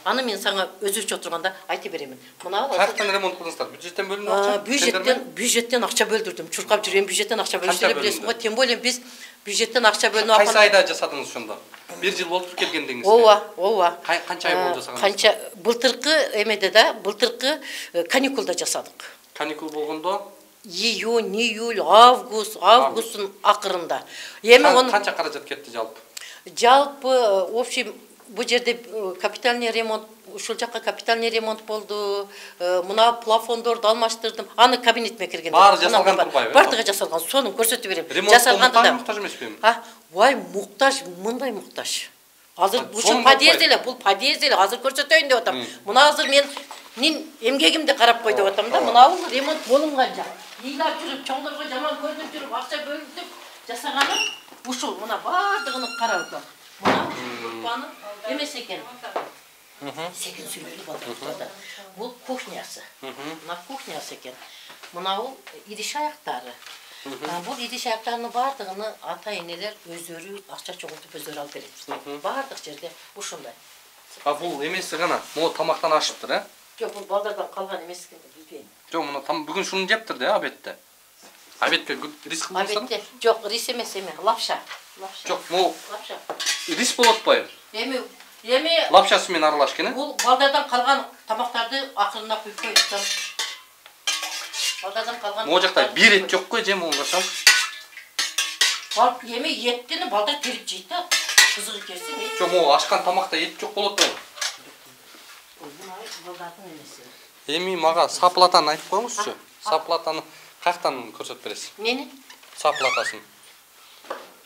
Аны мен сага өзүчө отурганда айтып беремин. Мына каяктан ремонт кылдыңыздар? Бюджеттен бөлүнүп акча? Бюджеттен акча бөлдүрдүм. Чуркап жүрөм, бюджеттен акча бөлүштүрүп билесиң го. Тем более биз бюджеттен акча бөлүнүп Кайсы айда жасадыңыз ошондо? 1 жыл болуп келгендиңизде. Ооба. Канча ай болду жасаганыңыз? Канча былтыркы эмеде да, былтыркы каникулда жасадык. Каникул болгондо июнь, июль, августтун акырында. Эми аны канча каражат кетти жалпы? Жалпы общий бу жерде капитальный ремонт, ушул жакка капитальный ремонт болду. Мына плафондорду алмаштырдым. Аны кабинетиме киргенде. Баары жасалган турбайбы? Бардыгы жасалган. Сонун көрсөтүп берем. Жасалганды да. Муктаж эмеспи? Вай, муктаж, мындай муктаж. Азыр ушул подъезд эле, бул подъезд эле азыр көрсөтөйүн деп атам. Мына азыр мен эмгегимди карап кой деп атам да. Мына бул ремонт болунган жак. Ыйлап жүрүп, чоңдорго жаман көрүнүп жүрүп, акча бөлүнүп жасаганым ушул. Мына бардыгын карап атам. Мына группаны эмес экен. 8 сүйлөлүү балдар. Бул кухнясы. Мына кухнясы экен. Мына бул идиш аяктары. Бул идиш аяктарынын бардыгыны ата-энелер өздөрү акча чогултуп өздөрү алып берет. Бардык жерде ушундай. Бул эмеси гана, могу тамактан ашыптыр, э? Жок, бул балдардан калган эмес экен, билбейм. Жок, мына бүгүн шуну жептир да, обедте. Обедте рис кылдыңыздар? Обедте, жок, рис эмес, лапша. Жок, могу лапша. Рис болот атпайбы? Эми лапшасы менен аралашкан, э? Бул балдардан калган тамактарды акырына куюп коюптан. Балдардан калган. Могу жакта бир эт жок го, же могу кашам? Эми еттини балдар терип жейт да. Кызыгы келсин. Жок, могу ашкан тамакта эт жок болот атпайбы? Балдардын эмеси. Эми мага саплатаны айтып коюңузчу. Саплатаны каяктан көрсөтүп бересиз? Нени? Саплатасын.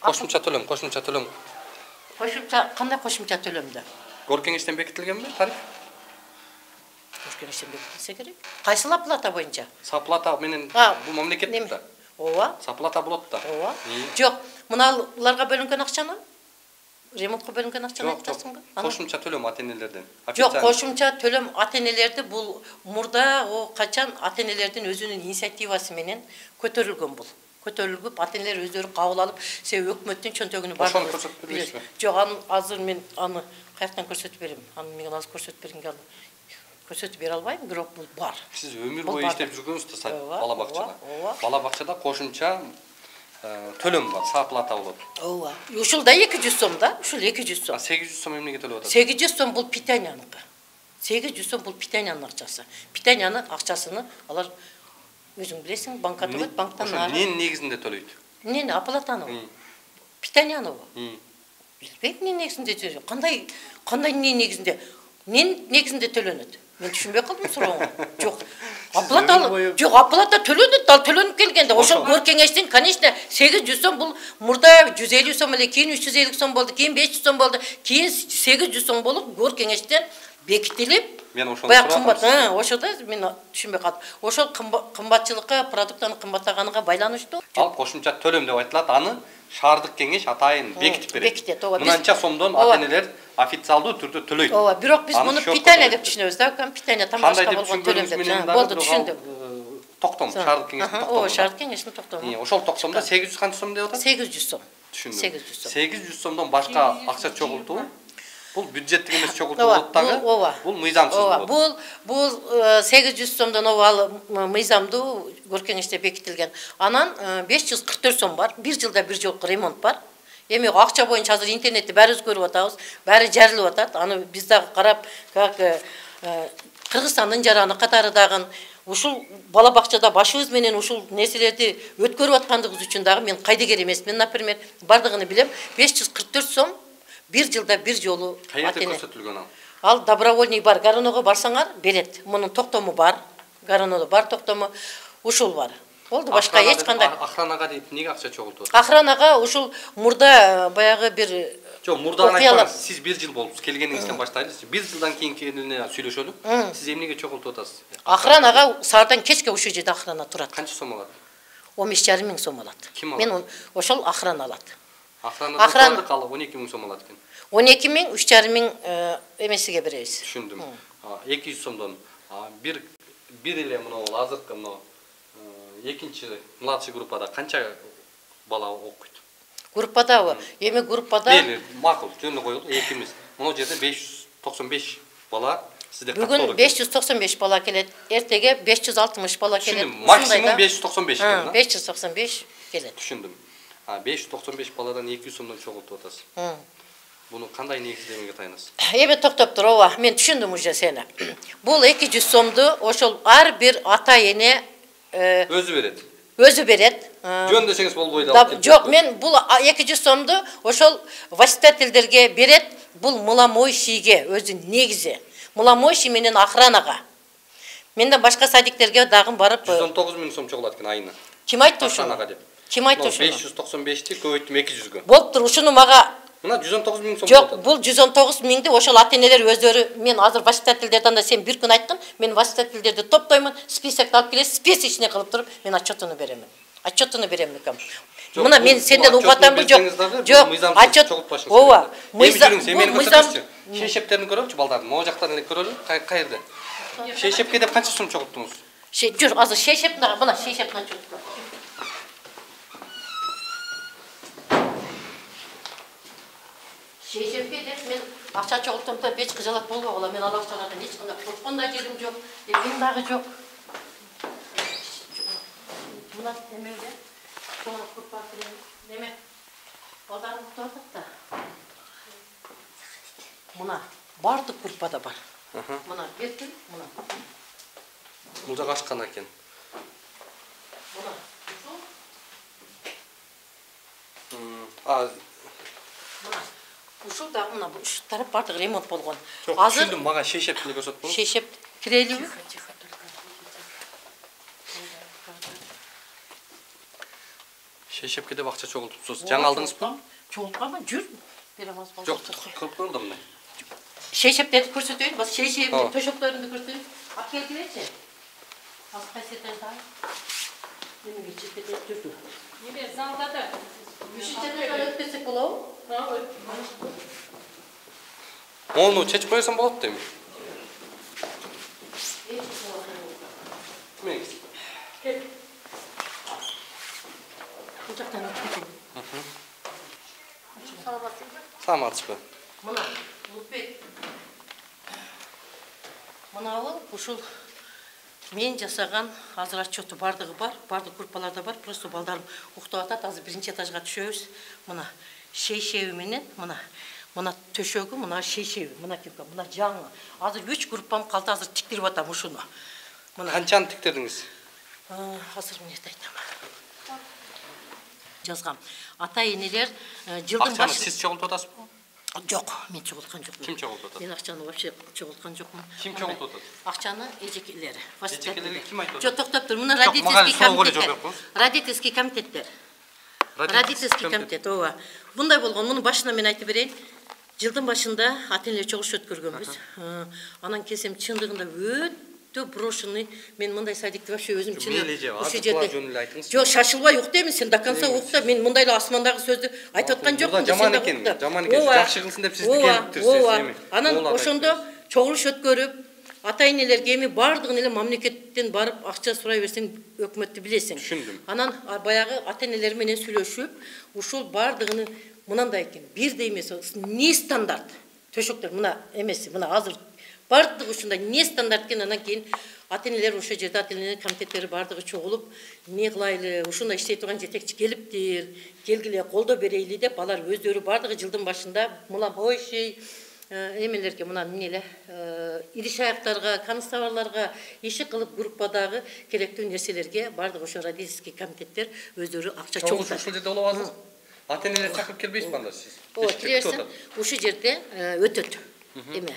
Кошумча төлөм. Кошумча, кандай кошумча төлөмдө? Гор кеңештен бекитилгенби тариф? Гор кеңештен бекитилсе керек. Кайсы плата боюнча? Саплата менен бул мамлекеттик да. Ооба. Саплата болот да. Ооба. Жок, мыналарга бөлүнгөн акчаны? Ремонтко бөлүнгөн акчаны айтасыңбы? Кошумча төлөм ата-энелерден. Жок, кошумча төлөм ата-энелерди бул мурда качан ата-энелердин өзүнүн инициативасы менен көтөрүлгөн бул. Көтөрүлүп, ата-энелер өздөрү кабыл алып, себеби өкмөттүн чөнтөгүнү бар. Ошону көрсөтүп бересизби? Жок, азыр мен аны каяктан көрсөтүп берем. Аны мен азыр көрсөтүп бергенге көрсөтүп бере албайм, бирок бул бар. Сиз өмүр бою иштеп жүргөнсүз да бала бакчада. Бала бакчада кошумча төлөм бар, саплата болот. Ооба. Ушул да 200 сом да, ушул 200 сом. 800 сом эмнеге төлөп атасыз? 800 сом бул питанияныкы. 800 сом бул питаниянын акчасы. Питаниянын акчасыны алар өзүң билесиң, банкка төлөйт, банктан ары. Ошо эмне негизинде төлөйт? Эмнени оплатаны? Питанияныбы? Билбейм, эмне негизинде төлөйт. Кандай эмне негизинде? Эмне негизинде төлөнөт? Мен түшүнбөй калдым сурооңу. Жок. Оплата төлөнөт, ал төлөнүп келгенде ошол гор кеңештин, конечно, 800 сом бул мурда 150 сом эле, кийин 350 сом болду, кийин 500 сом болду, кийин 800 сом болуп гор кеңештен бекитилип, баягы кымбат, ошода мен түшүнбөй калдым. Ошол кымбатчылыкка, продуктанын кымбаттаганына байланыштуу. Ал кошумча төлөм деп айтылат, аны шаардык кеңеш атайын бекитип берет. Бекитет, ооба. Мынанча сомдон ата-энелер официалдуу түрдө төлөйт. Ооба, бирок биз муну питание деп түшүнөбүз да, питание тамашка болгон төлөм деп. Болду, түшүндүм. Токтом, шаардык кеңештин токтому. Ооба, шаардык кеңештин токтому. Ошол токтомдо 800 канча сом деп атат? 800 сом. Түшүндүм. 800 сом. 800 сомдон башка акча чогултуу. Бул бюджеттик эмес чогултуу болот дагы. Бул мыйзамсыз болот. Бул 800 сомдон ал мыйзамдуу гор кеңеште бекитилген. Анан 544 сом бар. 1 жылда 1 жолку ремонт бар. Эми акча боюнча азыр интернетти баарыбыз көрүп атабыз. Баары жарылып атат. Аны биз дагы карап, как Кыргызстандын жараны катары дагы ушул бала бакчада башыбыз менен ушул нерселерди өткөрүп аткандыгыбыз үчүн дагы мен кайдыгер эмесмин. Например, бардыгын билем, 544 сом бир жылда бир жолу. Каерде көрсөтүлгөн ал? Ал добровольный бар, Гароного барсаңар берет. Мунун токтому бар, Гаронода бар токтому, ушул бар. Болду, башка эч кандай. Охранага деп эмнеге акча чогултуп? Охранага ушул мурда баягы бир Жок, мурдагы айтпаңыз. Сиз 1 жыл болуп келгениңизден баштайлы. 1 жылдан кийинкине сүйлөшөлү. Сиз эмнеге чогултуп атасыз? Охранага саардан кечке ушул жерде охрана турат. Канча сом алат? 15,5 миң сом алат. Ким алат? Мен ошол охрана алат. Охрана калып 12 миң сом алат экен. 12 миң, 3,5 миң эмесиге беребиз. Түшүндүм. 200 сомдон бир эле мына азыркы мына экинчи младший группада канча бала окуйт? Группадабы? Эми группада макул, жөнү коелу, экimiz. Мына жерде 595 бала сизде катталып. Бүгүн 595 бала келет, эртеге 560 бала келет. Максимум 595 экен. 595 келет. Түшүндүм. 595 баладан 200 сомдон чогултуп атасыз. Буну кандай негиздемеге таянасыз? Эми токтоп тур, ооба, мен түшүндүм уже сени. Бул 200 сомду ошол ар бир ата-эне өзү берет. Жөн десеңиз болбойт ал. Жок, мен бул 200 сомду ошол воспитательдерге берет, бул мыламойшийге өзү негизи. Мыламойший менен охранага. Менден башка садиктерге дагы барып 119 миң сом чогулат экен айына. Ким айтты ушуну? Охранага деп. Ким айтты ушуну? 595ти көбөйттүм 200гө. Болуптур, ушуну мага Мына 119 миң сом. Жок, бул 119 миңди ошол ата-энелер өздөрү, мен азыр воспитательдерден да сен бир күн айткын, мен воспитательдерди топтоймун, списокты алып келесиз, списочный кылып туруп, мен отчетуну беремин. Отчетуну беремин кам. Мына мен сенден угатамбы жок. Жок, отчет. Ооба. Мыйзам шейшептерин көрөбүчү балдардын. Могу жактан эле көрөлү. Кайерде? Шейшепке деп канча сом чогулттуңуз? Жүр, азыр шейшеп, мына шейшеп канча чогултту. Шейшепке деп мен акча чогултсам эч кыжалат болбогула, мен ал акчалардан эч кандай корккон да жерим жок, мен дагы жок. Мына эмеге соны курпак неме балдарын кутуп атат да. Мына бардык группада бар. Мына беркин, мына. Бул жак ашкан экен. Мына. Мына. Ушул да мына уш тарап бардык ремонт болгон. Азыр түшүндүм, мага шейшепти көрсөтпөңүз. Шейшеп кирелиби? Шейшепке деп акча чогултупсуз. Жаңы алдыңызбы? Чогултканмын, жүр. Беремиз болду. Жок, кылып көрдүм мына. Шейшептерди көрсөтөйүн, бас шейшептин төшөктөрүндү көрсөтөйүн. Ап келгилечи. Аз кайсетен да. Немеге чекете жүрдү. Неме залда да. Үшүнчү өтпесек болобу? Onu çeçip koyarsan bolot değil mi? Gel. Ocaktan ötmedim. Sağ açıp. Mına, Ulukbek. Мынабы ушул мен жасаган азыр отчету бардыгы бар, бардык группаларда бар, просто балдарым уктап атат, азыр биринчи этажга түшөбүз. Мына шейшеби менен, мына төшөгү, мына шейшеби, мына кепка, мына жаңы. Азыр 3 группам калды, азыр тиктирип атам ушуну. Мына канчаны тиктирдиңиз? Азыр мен айтам. Жазгам. Ата-энелер жылдын башы. Акчаны сиз чогултуп атасызбы? Жок, мен чогулткан жокмун. Ким чогултуп атат? Мен акчаны вообще чогулткан жокмун. Ким чогултуп атат? Акчаны эжекелери. Эжекелери ким айтып атат? Жок, токтоп тур. Мына родительский комитет. Родительский комитеттер. Родительский комитет, ооба. Мындай болгон, муну башына мен айтып берейин. Жылдын башында ата-энелер чогулуш өткөргөнбүз. Анан келсем чындыгында өтө брошенный. Мен мындай садикти вообще өзүм чын. Ошол жерде. Жок, шашылбай ук дейм, сен до конца укта. Мен мындай эле асмандагы сөздү айтып аткан жокмун. Жаман экен, жакшы кылсын деп сизди келиптирсиз. Анан ошондо чогулуш өткөрүп, ата-энелерге эми бардыгын эле мамлекеттен барып акча сурай берсең, өкмөттү билесиң. Түшүндүм. Анан баягы ата-энелер менен сүйлөшүп, ушул бардыгын мынандай экен, бирдей эмес, не стандарт. Төшөктөр мына эмеси, мына азыр бардыгы ушундай не стандарт экен. Анан кийин ата-энелер ошол жерде ата-энелер комитеттери бардыгы чогулуп, эмне кылайлы, ушундай иштей турган жетекчи келиптир, келгиле колдоо берейли деп, алар өздөрү бардыгы жылдын башында Мыламойший, эмелерге мына эмне идиш аяктарга, констоварларга иши кылып группадагы керектүү нерселерге бардык ошо родительский комитеттер өздөрү акча чогултат. Ушул жерде болуп азыр. Ата-энелер чакырып келбейсизби анда сиз? Ооба, киресиң, ушул жерде өтөт. Эме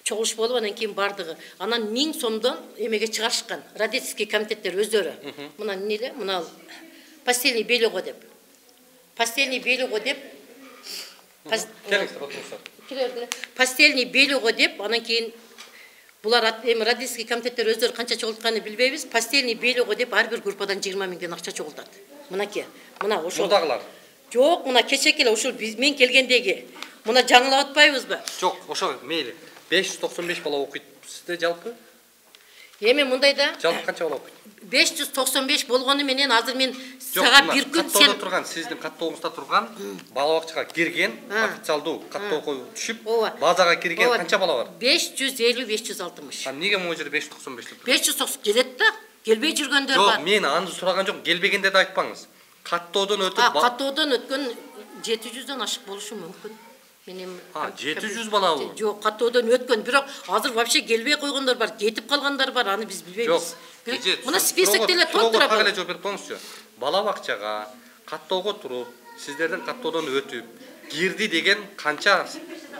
чогулуш болуп анан кийин бардыгы. Анан 1000 сомдон эмеге чыгарышкан родительский комитеттер өздөрү. Мына эмне мына постельный бельего деп. Постельный бельего деп. Келиңиздер, отуруңуздар. Постельный бельего деп, анан кийин булар родительский комитеттер өздөрү канча чогултканын билбейбиз. Постельный бельего деп ар бир группадан 20 миңден акча чогултат. Мынакей, мына ошол. Мурдагылар. Жок, мына кечеки эле ушул мен келгендеги. Мына жаңылап атпайбызбы? Жок, ошо мейли. 595 бала окуйт. Сизде жалпы? Эми мындайда. Жалпы канча бала окуйт? 595 болгону менен азыр мен сага бир күн сен турган, сиздин каттоогуңузда турган бала бакчага кирген, официалдуу каттоого түшүп, базага кирген канча бала бар? 550-560. Неге могу жерде 595 деп? 590 келет да, келбей жүргөндөр бар. Жок, мен аны сураган жок, келбегендерди айтпаңыз. Каттоодон өтүп, каттоодон өткөн 700дөн ашык болушу мүмкүн. 700 бала бул. Жок, каттоодон өткөн, бирок азыр вообще келбей койгондор бар, кетип калгандар бар, аны биз билбейбиз. Мына списокте эле толтура бар. Жооп берип коюңузчу. Бала бакчага каттоого туруп, сиздердин каттоодон өтүп, кирди деген канча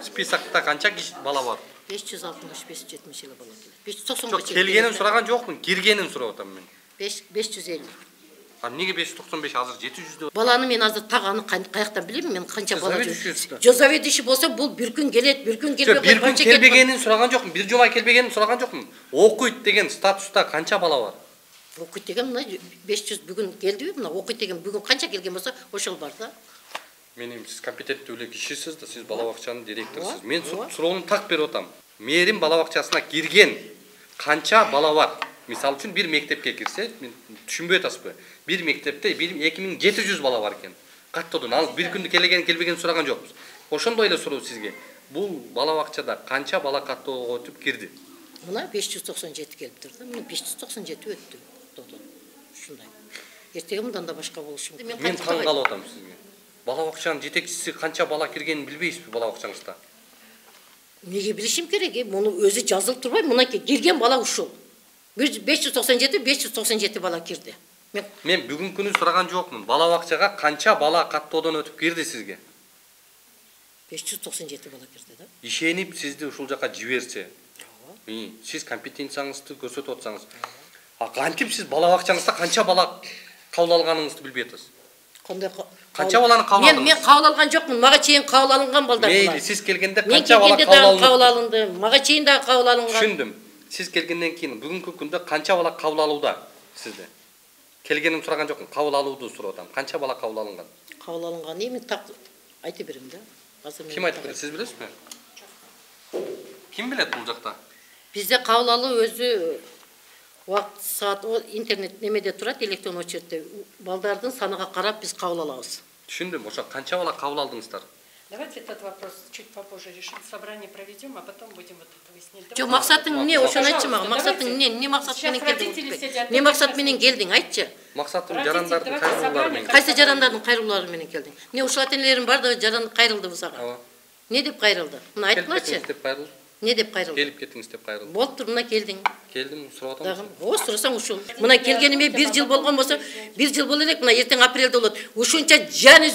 списокто канча бала бар? 560-570 эле бала келет. 590. Жок, келгенин сураган жокмун, киргенин сурап атам мен. 550. Неге 595 азыр 700 деп? Баланы мен азыр таганы каяктан билем, мен канча бала жүрөт. Жозаведиши болсо бул бир күн келет, бир күн келбей койгон канча кетет. Бир күн келбегенин сураган жокмун, бир жума келбегенин сураган жокмун. Окуйт деген статуста канча бала бар? Окуйт деген мына 500 бүгүн келдиби? Мына окуйт деген бүгүн канча келген болсо, ошол бар да. Менин сиз компетенттүү эле кишисиз да, сиз бала бакчанын директорусуз. Мен суроону так берип атам. Мээрим бала бакчасына кирген канча бала бар? Мисалы үчүн бир мектепке кирсе, мен түшүнбөй атасызбы? Bir mektepte 2700 bala var ekan. Kattodun al bir күндө келбеген сураган жокпуз. Ошондой эле суроо сизге. Бул бала бакчада канча бала каттоого өтүп кирди? Мына 597 келиптир да. Мына 597 өттү. Ушундай. Эртеге мындан да башка болушу мүмкүн. Мен таң калып атам сизге. Бала бакчанын жетекчиси канча бала киргенин билбейсизби бала бакчаңызда? Неге билишим керек? Муну өзү жазылып турбай, мына кирген бала ушул. 597 бала кирди. Мен бүгүн күнү сураган жокмун. Бала бакчага канча бала каттоодон өтүп кирди сизге? 597 бала кирди да. Ишенип сизди ушул жака жиберсе. Сиз компетенцияңызды көрсөтүп атсаңыз. Кантип сиз бала бакчаңызда канча бала кабыл алганыңызды билбей атасыз? Канча баланы кабыл алдыңыз? Мен кабыл алган жокмун. Мага чейин кабыл алынган балдар булар. Мейли, сиз келгенде канча бала кабыл алынды? Мага чейин да кабыл алынган. Түшүндүм. Сиз келгенден кийин бүгүнкү күндө канча бала кабыл алууда сизде? Келгенин сураган жокмун, кабыл алууду сурап атам. Канча бала кабыл алынган? Кабыл алынган эми так айтып берем да. Ким айтып берет? Сиз билесизби? Ким билет бул жакта? Бизде кабыл алуу өзү убакыт саат интернет немеде турат, электрон очередте. Балдардын саныга карап биз кабыл алабыз. Түшүндүм. Ошо канча бала кабыл алдыңыздар? Давайте этот вопрос чуть попозже решим. Собрание проведем, а потом будем вот это выяснять. Жок, максатың эмне? Ошону айтчы мага. Максатың эмне? Эмне максат менен келдиң? Эмне максат менен келдиң? Айтчы. Максатым жарандардын кайрылуулары менен. Кайсы жарандардын кайрылуулары менен келдиң? Эмне ушул ата-энелердин бардыгы жаран кайрылдыбы сага? Ооба. Не деп кайрылды? Мына айткылачы. Не деп кайрылды? Келип кеттиңиз деп кайрылды. Болуптур, мына келдиң. Келдим, сурап атам. О, сурасаң ушул. Мына келгениме 1 жыл болгон болсо, 1 жыл боло элек, мына эртең апрелде болот. Ушунча жан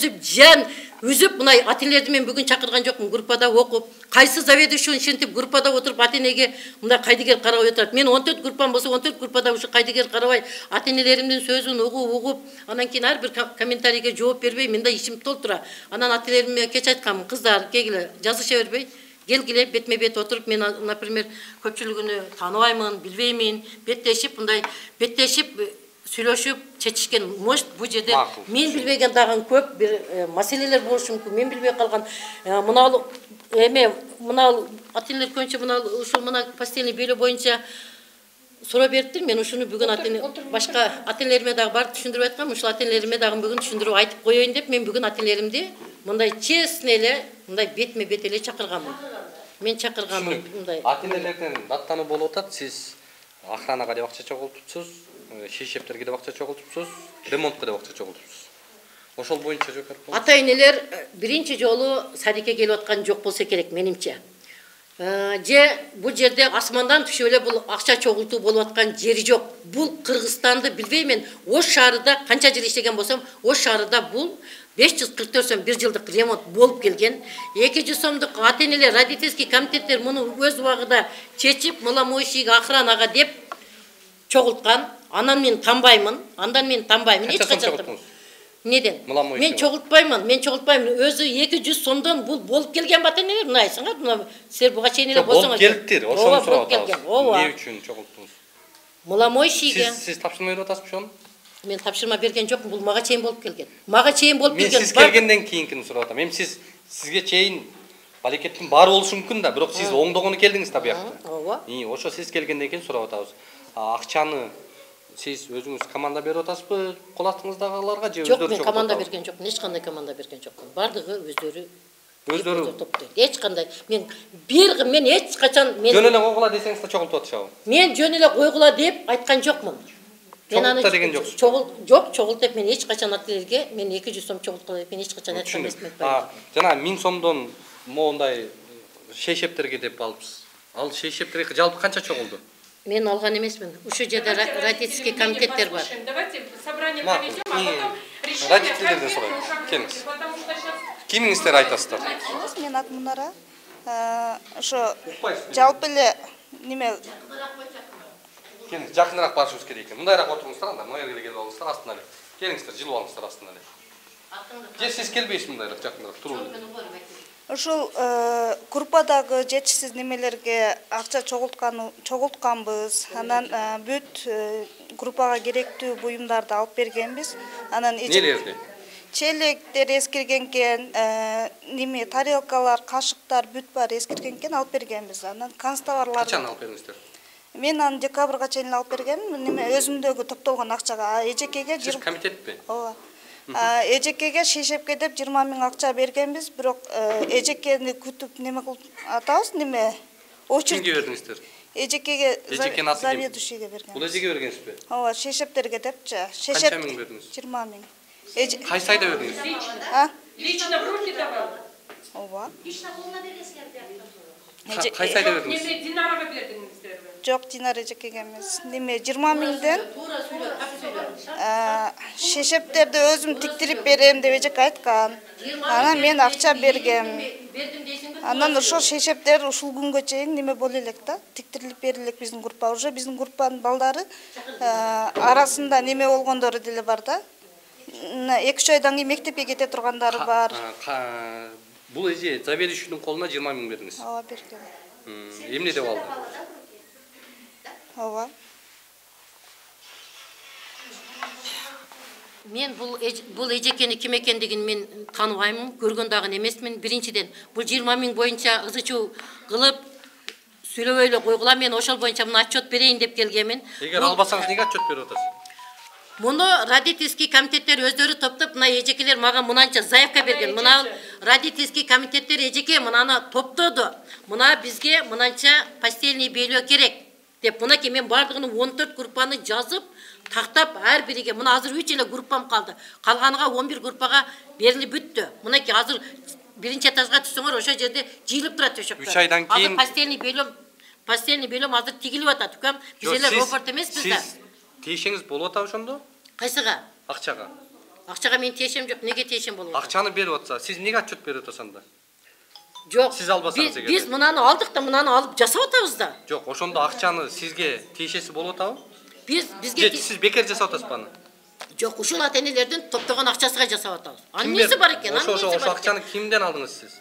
үзүп, мына ата-энелерди мен бүгүн чакырган жокмун, группада окуп, кайсы заведующий ушинтип группада отуруп ата-энеге мында кайдыгер карабай отурат. Мен 14 группам болсо, 14 группада ушу кайдыгер карабай, ата-энелеримдин сөзүн угуп, анан кийин ар бир комментарийге жооп бербей, менде ишим толтура. Анан ата-энелериме кеч айткам, кыздар, кегиле, жазыша бербей, келгиле бетме бет отуруп, мен, например, көпчүлүгүнү тааныбаймын, билбеймин, беттешип, мындай беттешип сүйлөшүп чечишкен. Может, бул жерде мен билбеген дагы көп бир маселелер болушу мүмкүн. Мен билбей калган мына ата-энелер көбүнчө мына постельный белье боюнча сурап бериптир. Мен ушуну бүгүн башка ата-энелериме дагы барып түшүндүрүп айткам. Ушул ата-энелериме дагы бүгүн түшүндүрүп айтып коеюн деп, мен бүгүн ата-энелеримди мындай честно эле, мындай бетме бет эле чакырганмын. Мен чакырганмын мындай. Ата-энелерден даттануу болуп атат. Сиз охранага деп акча чогултупсуз, шешептерге деп акча чогултупсуз, ремонтка деп акча чогултупсуз. Ошол боюнча жооп берип Ата энелер биринчи жолу садикке келип аткан жок болсо керек менимче. Же бул жерде асмандан түшүп эле бул акча чогултуу болуп аткан жери жок. Бул Кыргызстанды билбеймен. Ош шаарында канча жыл иштеген болсом, Ош шаарында бул 544 сом 1 жылдык ремонт болуп келген. 200 сомдук ата энелер, родительский комитеттер муну өз убагында чечип, муламойшиге охранага деп чогулткан. Анан мен танбаймын, эч качан. Неден? Мен чогултпаймын. Өзү 200 сомдон бул болуп келген ата энелер, мынайсыңар, мына силер буга чейин эле болсоңор. Болуп келиптир, ошону сурап атабыз. Эмне үчүн чогулттуңуз? Муламойшиге. Сиз тапшырма берип атасызбы ошону? Мен тапшырма берген жокмун, бул мага чейин болуп келген. Мен сиз келгенден кийинкини сурап атам. Эми сизге чейин балекеттин баары болушу мүмкүн да, бирок сиз оңдогону келдиңиз да буякта. Ооба. Ошо сиз келгенден кийин сурап атабыз. Акчаны сиз өзүңүз команда берип атасызбы кол астыңыздагыларга же өздөрү? Жок, мен команда берген жокмун, эч кандай команда берген жокмун. Бардыгы өздөрү топтойт. Эч кандай мен эч качан жөн эле койгула десеңиз да чогултуп атышабы? Мен жөн эле койгула деп айткан жокмун. Мен аны деген жоксуз. Чогулт деп мен эч качан ателерге мен 200 сом чогулткула деп мен эч качан айткан эмесмин. Жана 1000 сомдон моундай шейшептерге деп алыпсыз. Ал шейшептерге жалпы канча чогулду? Мен алган эмесмин. Ушул жерде родительский комитеттер бар. Давайте собрание проведем, а потом решим. Родительдерден сурайм. Келиңиз. Кимиңиздер айтасыздар? Мен аты Мунара. Ошо жалпы эле неме Келиңиз, жакыныраак барышыбыз керек экен. Мындайраак отуруңуздар анда, мына жерге келип алыңыздар астына эле. Келиңиздер, жылып алыңыздар астына эле. Же сиз келбейсиз мындайраак жакыныраак туруп. Ошол группадагы жетишсиз немелерге акча чогултканбыз. Анан бүт группага керектүү буюмдарды алып бергенбиз. Анан Нелерди? Челектер эскиргенкен, неме тарелкалар, кашыктар бүт бар эскиргенкен алып бергенбиз. Анан канцтоварлар. Качан алып бердиңиздер? Мен аны декабрга чейин алып бергенмин. Неме өзүмдөгү топтолгон акчага эжекеге Сиз комитетпи? Ооба. Эжекеге шейшепке деп 20 000 акча бергенбиз, бирок эжекени күтүп неме кылып атабыз, неме очередь. Кимге бердиңиздер? Эжекеге заведующийге берген. Бул эжеге бергенсизби? Ооба, шейшептерге депчи. Канча миң бердиңиз? 20 000. Кайсы айда бердиңиз? Лично в руки давал. Ооба. Кайсы айда бердиңиз? Неме Динарага бердиңиздерби? Жок, Динар эжекеге эмес. Неме 20 000ден шейшептерди өзүм тиктирип берем деп эжеке айткан. Анан мен акча бергем. Анан ошол шейшептер ушул күнгө чейин неме боло элек да, тиктирилип берилек биздин группа. Уже биздин группанын балдары арасында неме болгондору деле бар да. 2-3 айдан кийин мектепке кете тургандары бар. Бул эже заведующийдин колуна 20 000 бердиңиз. Ооба, бергем. Эмне деп алды? Ооба. Мен бул эжекени ким экендигин мен тааныбаймын, көргөн дагы эмесмин. Биринчиден, бул 20 000 боюнча ызычуу кылып сүйлөбөй эле койгула, мен ошол боюнча мына отчет берейин деп келгенмин. Эгер албасаңыз эмнеге отчет берип атасыз? Муну родительский комитеттер өздөрү топтоп, мына эжекелер мага мынанча заявка берген. Мына родительский комитеттер эжеке мынаны топтоду. Мына бизге мынанча постельный белье керек деп. Мынакей мен бардыгын 14 группаны жазып, тактап ар бириге. Мына азыр 3 эле группам калды. Калганыга 11 группага берилип бүттү. Мынакей азыр биринчи этажга түшсөңөр, ошол жерде жыйылып турат төшөктөр. 3 айдан кийин Азыр постельный белье азыр тигилип атат. Үкөм биз эле робот эмеспиз да. Тиешеңиз болуп атабы ошондо? Кайсыга? Акчага. Акчага мен тиешем жок. Неге тиешем болот? Акчаны берип атса, сиз эмнеге отчет берип атасыз анда? Жок. Сиз албасаңыз эгер. Биз мынаны алдык да, мынаны алып жасап атабыз да. Жок, ошондо акчаны сизге тиешеси болуп атабы? Бизге сиз бекер жасап атасызбы аны? Жок, ушул ата энелердин топтогон акчасыга жасап атабыз. Эмнеси бар экен? Ошо акчаны кимден алдыңыз сиз?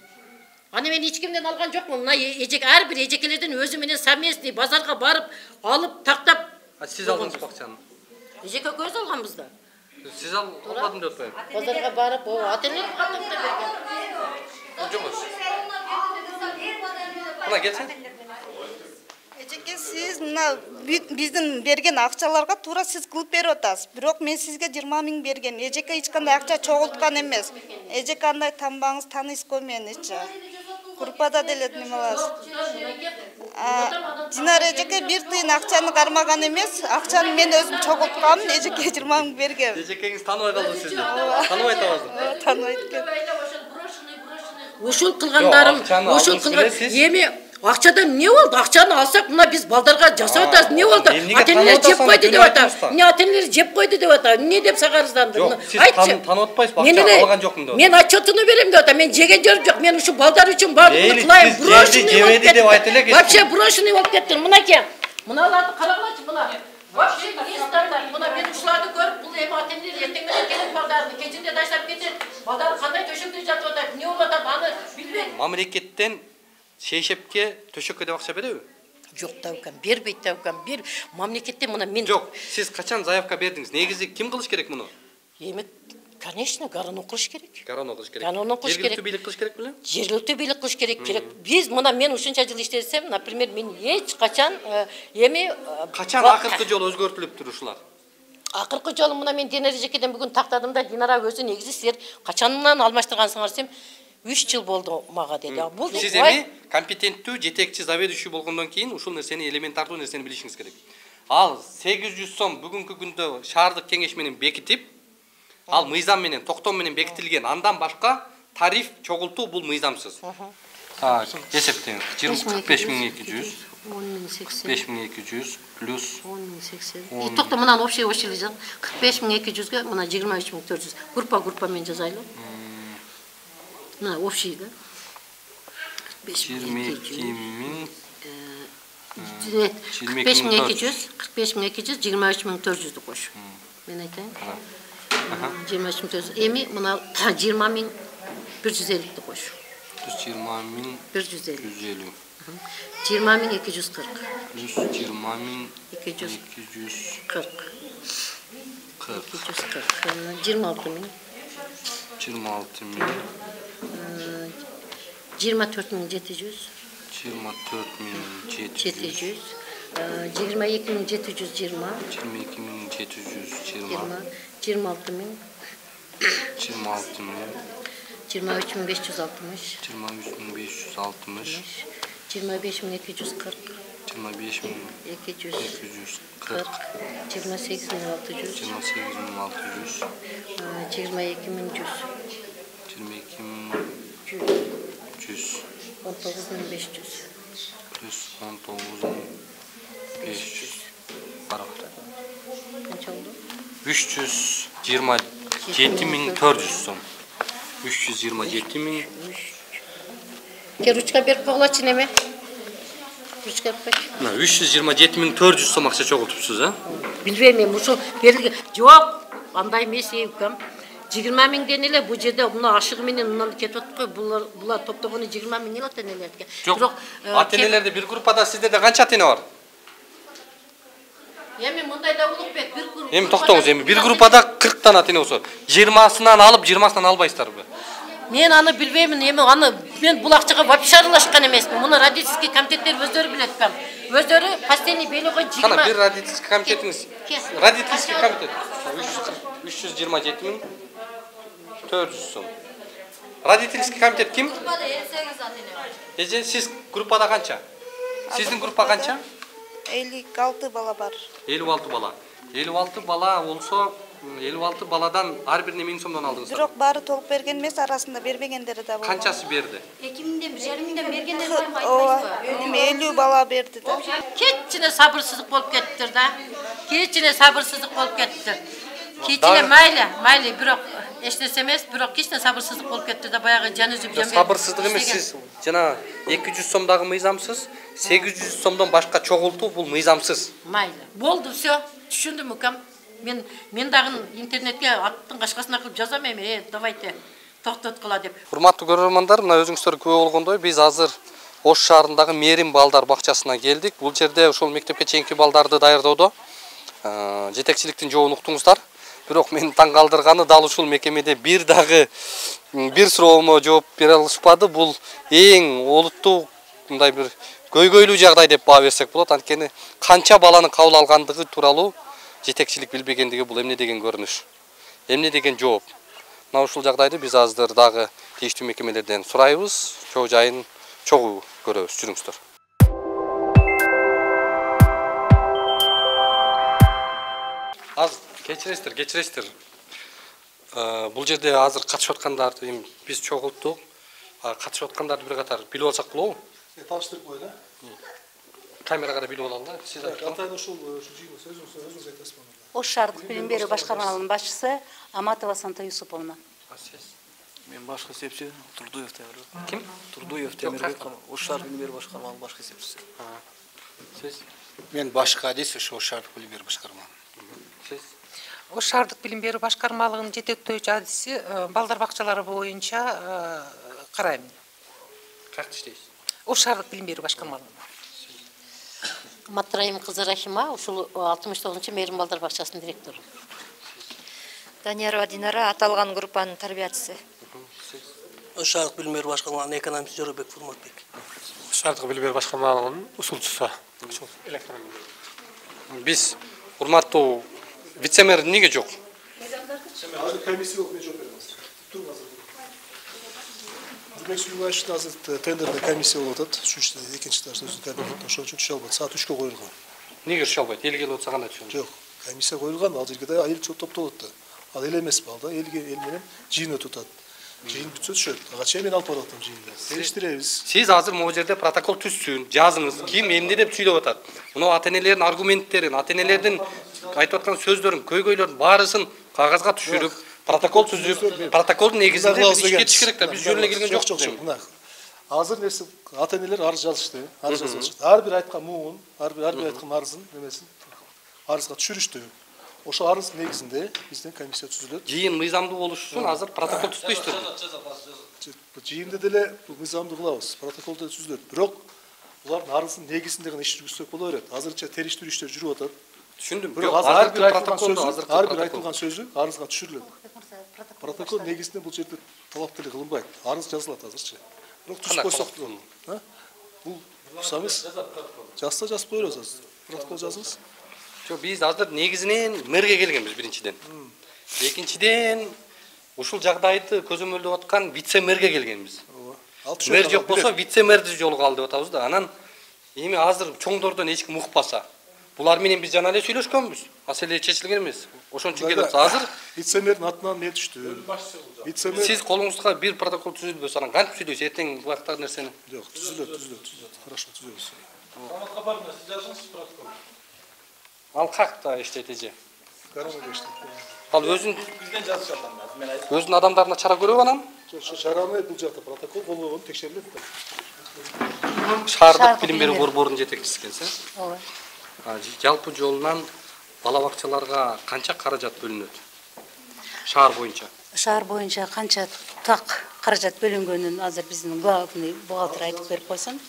Аны мен эч кимден алган жокмун. Мына ар бир эжекелердин өзү менен совместный базарга барып, алып, тактап. Сиз алдыңызбы акчаны? Эжеке көз алганбыз да. Сиз албадым деп атпайбы? Базарга барып, ата энелер каттап берген. Жок. Мына келсең. Эжеке, сиз мына биздин берген акчаларга туура сиз кылып берип атасыз. Бирок мен сизге 20 000 бергем. Эжеке эч кандай акча чогулткан эмес. Эжеке андай танбаңыз, таанысызбы меничи? Группада делет немалас. Динара эжеке 1 тыйын акчаны кармаган эмес, акчаны мен өзүм чогулткам, эжеке 20 миң бергем. Эжекеңиз тааныбай калды сизди. Тааныбай атабызды. Тааныбайт экен. Ошол кылгандарым, ошол кылган эми акчадан не болду? Акчаны алсак, мына биз балдарга жасап атабыз. Не болду? Ата-энелер жеп койду деп атабыз. Эмне ата-энелер жеп койду деп атабыз. Эмне деп сагарызданды? Жок, сиз таанып атпайсызбы? Акча алган жокмун деп. Мен отчетуну берем деп атам. Мен жеген жерим жок. Мен ушу балдар үчүн баардыгын кылайм. Брошенный болуп кетти деп айтып элек. Вообще брошенный болуп кетти. Мынакей. Мыналарды карагылачы мына. Вообще не стандарт. Мына мен ушуларды көрүп, бул эми ата-энелер эртең менен келип балдарды кечинде таштап кетет. Балдар кандай төшөктө жатып атат, эмне болуп атат, аны билбейм. Мамлекеттен шейшепке төшөккө деп акча береби? Жок да экен, бербейт да экен. Бир мамлекеттен мына мен Жок, сиз качан заявка бердиңиз? Негизи ким кылыш керек муну? Эми конечно, гарано кылыш керек. Гарано кылыш керек. Гарано кылыш керек. Жергиликтүү бийлик кылыш керек беле? Жергиликтүү бийлик кылыш керек. Биз мына мен ушунча жыл иштесем, например, мен эч качан эми Качан акыркы жолу өзгөртүлүптүр ушулар? Акыркы жолу мына мен Динара эжекеден бүгүн тактадым да, Динара өзү негизи силер качандан алмаштыргансыңар десем, 3 жыл болду мага деди. Бул Сиз эми компетенттүү жетекчи заведующий болгондон кийин ушул нерсени элементардуу нерсени билишиңиз керек. Ал 800 сом бүгүнкү күндө шаардык кеңеш менен бекитип, ал мыйзам менен, токтом менен бекитилген. Андан башка тариф чогултуу бул мыйзамсыз. Так, эсептеңиз. 45.200 5200 плюс 10.080. И токто мынан общий жаз 45.200га мына 23.400. Группа мен жазайлы. Мына общий да. 22.000 45.200 23.400 кош. Мен айтайын. 23.400. Эми мына 20.150 кош. 20.150. 20.240. Плюс 20.240. 26.000. 24.700. 22.720. 26.560. 23.560. 25.240. 25.240. 28.600. 22.100. 19.500. Плюс 19.500. Барабар. Канча болду? 327.400 сом. 327.000. Ручка берип койгулачы неме? Ручка берип койчу. 327.400 сом акча чогултупсуз, а? Билбейм эми ушул берилген. Жок, андай эмес экен. 20.000ден эле бул жерде мына ашыгы менен мындан кетип атпайбы? Булар топтогону 20.000 эле ата-энелерге. Жок, ата-энелерде бир группада сиздерде канча ата-эне бар? Эми мындайда Улукбек бир группа. Эми токтоңуз, эми бир группада 40 тан ата-эне болсо, 20сынан алып, 20сынан албайсыздарбы? Мен аны билбеймин, эми аны мен бул акчага вообще аралашкан эмесмин. Муну родительский комитеттер өздөрү билет экен. Өздөрү постоянный белого 20. Кана бир родительский комитетиңиз. Родительский комитет 327.400 сом. Родительский комитет ким? Эже сиз группада канча? Сиздин группа канча? 56 бала бар. 56 бала. 56 бала болсо 56 баладан ар бирине 1000 сомдон алдыңыздар. Бирок баары толук берген эмес, арасында бербегендери да болду. Канчасы берди? 2000ден 1.5 бергендер бар ма айтпайсызбы? Эми 50 бала берди да. Кечине сабырсыздык болуп кеттир да. Кечине сабырсыздык болуп кеттир. Кечине майли, бирок эч нерсе эмес, бирок кечине сабырсыздык болуп кеттир да, баягы жан үзүп жан берип. Сабырсыздык эмес, сиз жана 200 сомдагы мыйзамсыз, 800 сомдон башка чогултуу бул мыйзамсыз. Майли. Болду, всё. Түшүндүм укам. Мен дагы интернетке аттын кашкасына кылып жазам эми, давайте токтоткула деп. Урматтуу көрөрмандар, мына өзүңүздөр күбө болгондой, биз азыр Ош шаарындагы Мерим балдар бакчасына келдик. Бул жерде ошол мектепке чейинки балдарды даярдоодо жетекчиликтин жообун уктуңуздар. Бирок мени таң калтырганы дал ушул мекемеде бир дагы бир суроомо жооп бере алышпады. Бул эң олуттуу мындай бир көйгөйлүү жагдай деп баа берсек болот. Анткени канча баланы кабыл алгандыгы тууралуу жетекчилик билбегендиги бул эмне деген көрүнүш, эмне деген жооп. Мына ушул жагдайды биз азыр дагы тийиштүү мекемелерден сурайбыз, чоо жайын чогуу көрөбүз. Жүрүңүздөр. Азыр кечиресиздер. Бул жерде азыр катышып аткандарды биз чогулттук. Катышып аткандарды бир катар билип алсак болобу? Таныштырып коелу. Камерага билип алалы. Сиз Атайын ушул жыйын өзүңүз айтасыз. Ош шаардык билим берүү башкармалыгынын башчысы Аматова Санта Юсуповна. Мен башкы эсепчи Турдуев Темирбек. Ким? Турдуев Темирбек. Ош шаардык билим берүү башкармалыгынын башкы эсепчиси. Сиз? Мен башка адис ошо шаардык билим берүү башкармалыгы. Сиз? Ош шаардык билим берүү башкармалыгынын жетектөөчү адиси балдар бакчалары боюнча карайм. Кантип иштейсиз? Ош шаардык билим берүү башкармалыгында. Матраим кызы Рахима, ушул 69-чы Мээрим балдар бакчасынын директору. Даниярова Динара, аталган группанын тарбиячысы. Ош шаардык билим берүү башкармалыгынын экономист Жоробек Фурматбек. Ош шаардык билим берүү башкармалыгынын усулчусу. Биз урматтуу вице-мэр эмнеге жок? Азыр комиссия болуп мен жооп берем азыр. Туруп азыр. Демек сүйгүн ашты азыр тендерде комиссия болуп атат. Үчүнчү, экинчи этажда өзүнүн кабинетинде ошон үчүн түшө албайт. Саат 3-кө коюлган. Эмнеге түшө албайт? Эл келип атса кандай түшө? Жок, комиссия коюлган, ал жерге да эл топтолот да. Ал эл эмес бал да, эл менен жыйын өтүп атат. Жыйын бүтсө түшөт. Ага чейин мен алып барып атам жыйынды. Териштиребиз. Сиз азыр могу жерде протокол түзсүн, жазыңыз. Ким эмне деп сүйлөп атат? Мына ата-энелердин аргументтерин, ата-энелердин айтып аткан сөздөрүн, көйгөйлөрүн баарысын кагазга түшүрүп, протокол түзүп, протоколдун негизинде биз ишке түшүш керек да. Биз жөн эле келген жокпуз. Мына азыр нерсе ата-энелер арыз жазышты, арыз жазышты. Ар бир айткан муун, ар бир айткан арызын немесин арызга түшүрүштү. Ошо арыз негизинде бизден комиссия түзүлөт. Жыйын мыйзамдуу болуш үчүн азыр протокол түзбөйсүздөр. Жыйында деле мыйзамдуу кылабыз, протокол да түзүлөт. Бирок булардын арыздын негизинде гана иш жүргүзсөк боло берет. Азырча териштирүү иштери жүрүп атат. Түшүндүм. Бирок ар бир айтылган сөзү арызга түшүрүлөт. Протокол негизинде бул жерде талап деле кылынбайт. Арыз жазылат азырча. Бирок түшүп койсок болот. Бул уксаңыз жазса жазып коебуз азыр. Протокол жазыңыз. Жок, биз азыр негизинен мэрге келгенбиз биринчиден. Экинчиден ушул жагдайды көзөмөлдөп аткан вице-мэрге келгенбиз. Мэр жок болсо вице-мэрди жолуга ал деп атабыз да. Анан эми азыр чоңдордон эч ким укпаса, булар менен биз жана эле сүйлөшкөнбүз. Маселе чечилген эмес. Ошон үчүн келип атса азыр вице-мэрдин атынан эмне түштү? Вице-мэр сиз колуңузга бир протокол түзүлбөсө, анан кантип сүйлөйсүз эртең буяктагы нерсени? Жок, түзүлөт. Хорошо, түзөбүз. Каматка барыңыз, сиз жазыңыз протокол. Ал какта иштейт эже? Карамага иштейт. Ал өзүн бизден жазып жатам мен. Өзүнүн адамдарына чара көрөбү анан? Ошо чараны бул жакта протокол болгон текшерилет да. Шаардык билим берүү борборунун жетекчиси экенсиз, э? Ооба. Жалпы жолунан бала бакчаларга канча каражат бөлүнөт? Шаар боюнча. Шаар боюнча канча так каражат бөлүнгөнүн азыр биздин главный бухгалтер айтып берип койсун.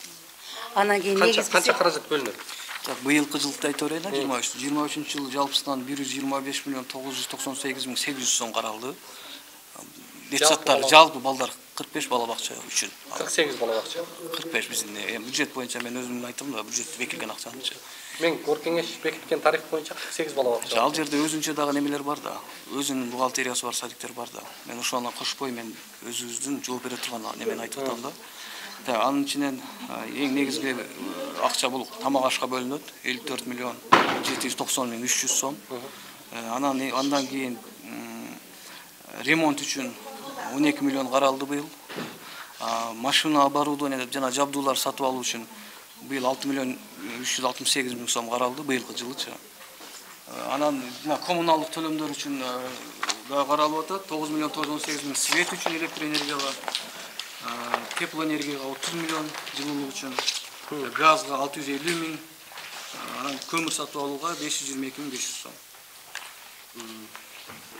Анан кийин негизги канча каражат бөлүнөт? Быйылкы жылды айтып берейин, 23-23 жылы жалпысынан 125 миллион 998 миң 800 сом каралды. Детсадтар жалпы балдар 45 бала бакча үчүн. 48 бала бакча. 45 биздин бюджет боюнча мен өзүм айтам да, бюджет бекитилген акчанычы. Мен Оркеңеш бекиткен тариф боюнча 48 бала бакча. Ал жерде өзүнчө дагы немелер бар да. Өзүнүн бухгалтериясы бар, садиктер бар да. Мен ошону кошпой мен өзүбүздүн жооп бере турган немени айтып атам да. Анын ичинен эң негизги акча бул тамак ашка бөлүнөт. 54 миллион 790 миң 300 сом. Андан кийин ремонт үчүн 12 миллион каралды быйыл. Машина оборудование деп жана жабдуулар сатып алуу үчүн быйыл 6 миллион 368 миң сом каралды быйылкы жылычы. Анан коммуналдык төлөмдөр үчүн да каралып атат. 9 миллион 918 миң свет үчүн электр энергияга, теплоэнергияга 30 миллион жылуулук үчүн, газга 650 миң, анан көмүр сатып алууга 522 миң 500 сом.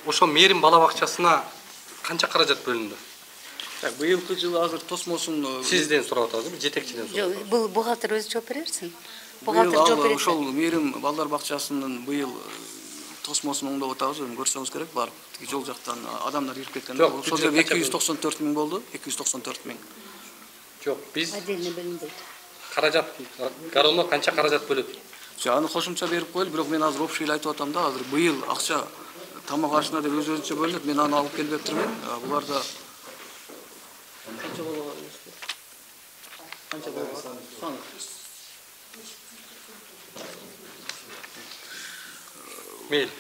Ошо Мээрим бала бакчасына канча каражат бөлүндү? Быйылкы жылы азыр тосмосун сизден сурап атабыз, жетекчиден сурап. Жок, бул бухгалтер өзү жооп берерсиң. Бухгалтер жооп берет. Ошол Мээрим балдар бакчасынын быйыл тосмосун оңдоп атабыз, көрсөңүз керек, барып жол жактан адамдар кирип кеткен. Ошол жерде 294 миң болду, 294 миң. Жок, биз отдельно бөлүнбөйт. Каражат, гароно канча каражат бөлөт? Аны кошумча берип коелу, бирок мен азыр общий айтып атам да, азыр быйыл акча тамак ашына деп өзүнчө бөлүнөт, мен аны алып келбептирмин. Буларда Канча болду? Сон. Мейли.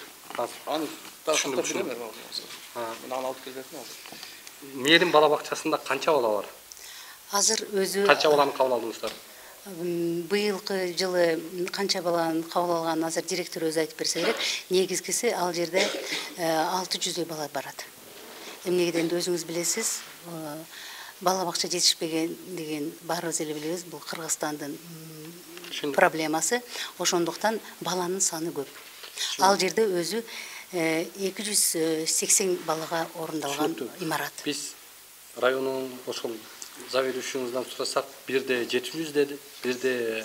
Аны ташкында берем. Мен аны алып келбедим азыр. Мээрим бала бакчасында канча бала бар? Азыр өзү Канча баланы кабыл алдыңыздар? быйылкы жылы канча баланы кабыл алганын азыр директор өзү айтып берсе керек. Негизгиси ал жерде 600 бала барат. Эмнегеден өзүңүз билесиз, бала бакча жетишпеген деген баарыбыз эле билебиз, бул Кыргызстандын проблемасы. Ошондуктан баланын саны көп. Ал жерде өзү 280 балага орундалган имарат. Биз районун ошол заведующийңыздан сурасак, бирде 700 деди, бирде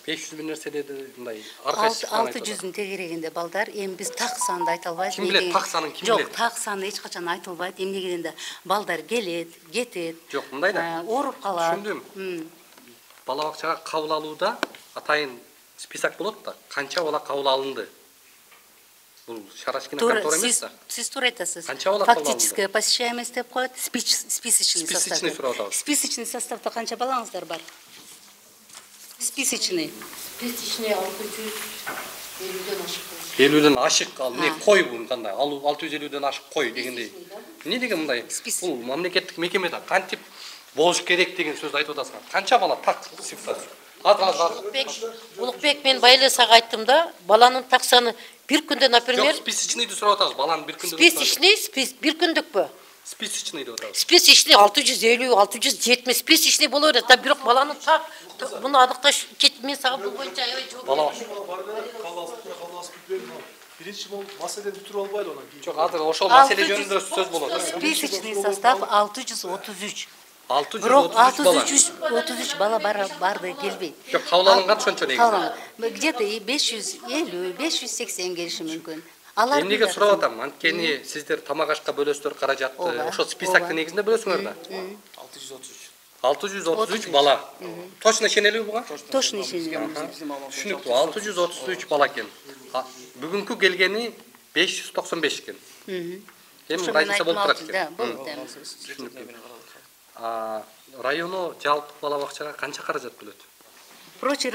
500 бир нерсе деди, мындай 600-дүн тегерегинде балдар, эми биз так санды айта албайбыз. Ким билет так санын, ким билет? Жок, так саны эч качан айтылбайт. Эмнегеден балдар келет, кетет. Жок, мындай да. Ооруп калат. Түшүндүм. Бала бакчага кабыл алууда атайын список болот да, канча бала кабыл алынды? Бул шарашкина контора эмес да. Сиз туура айтасыз. Канча бала кабыл алынды? Фактическая посещаемость деп коет, списочный состав. Списочный сурап атабыз. Списочный составда канча балаңыздар бар? Списочный. Списочный 650-ден ашык. 50-ден ашык ал, не кой бул кандай? Ал 650-ден ашык кой дегендей. Эмне деген мындай? Бул мамлекеттик мекемеде кантип болуш керек деген сөз айтып атасыңар. Канча бала так цифра? Улукбек, мен байлы сага айттым да, баланын так саны бир күндө, например, Жок, списочныйды сурап атабыз, баланын бир күндө. Списочный, бир күндүкпү? Списочный деп атабыз. Списочный 650, 670, списочный боло берет. Да бирок баланын так муну аныкташ мен сага бул боюнча аябай жооп берем. Биринчи бул маселени бүтүрүп албайлы анан кийин. Жок, азыр ошол маселе жөнүндө сөз болот. Списочный состав 633. Бирок 633 бала барды келбейт. Жок, кабыл алынган ошончо негизи. Где-то 550, 580 келиши мүмкүн. Эмнеге сурап атам? Анткени сиздер тамак ашка бөлөсүздөр каражатты, ошо списоктун негизинде бөлөсүңөр да. 633. 633 бала. Точно ишенелиби буга? Точно ишенелим. Түшүнүктүү, 633 бала экен. Бүгүнкү келгени 595 экен. Эми разница болуп турат экен. Да, болуп Району жалпы бала бакчага канча каражат бөлөт? Прочий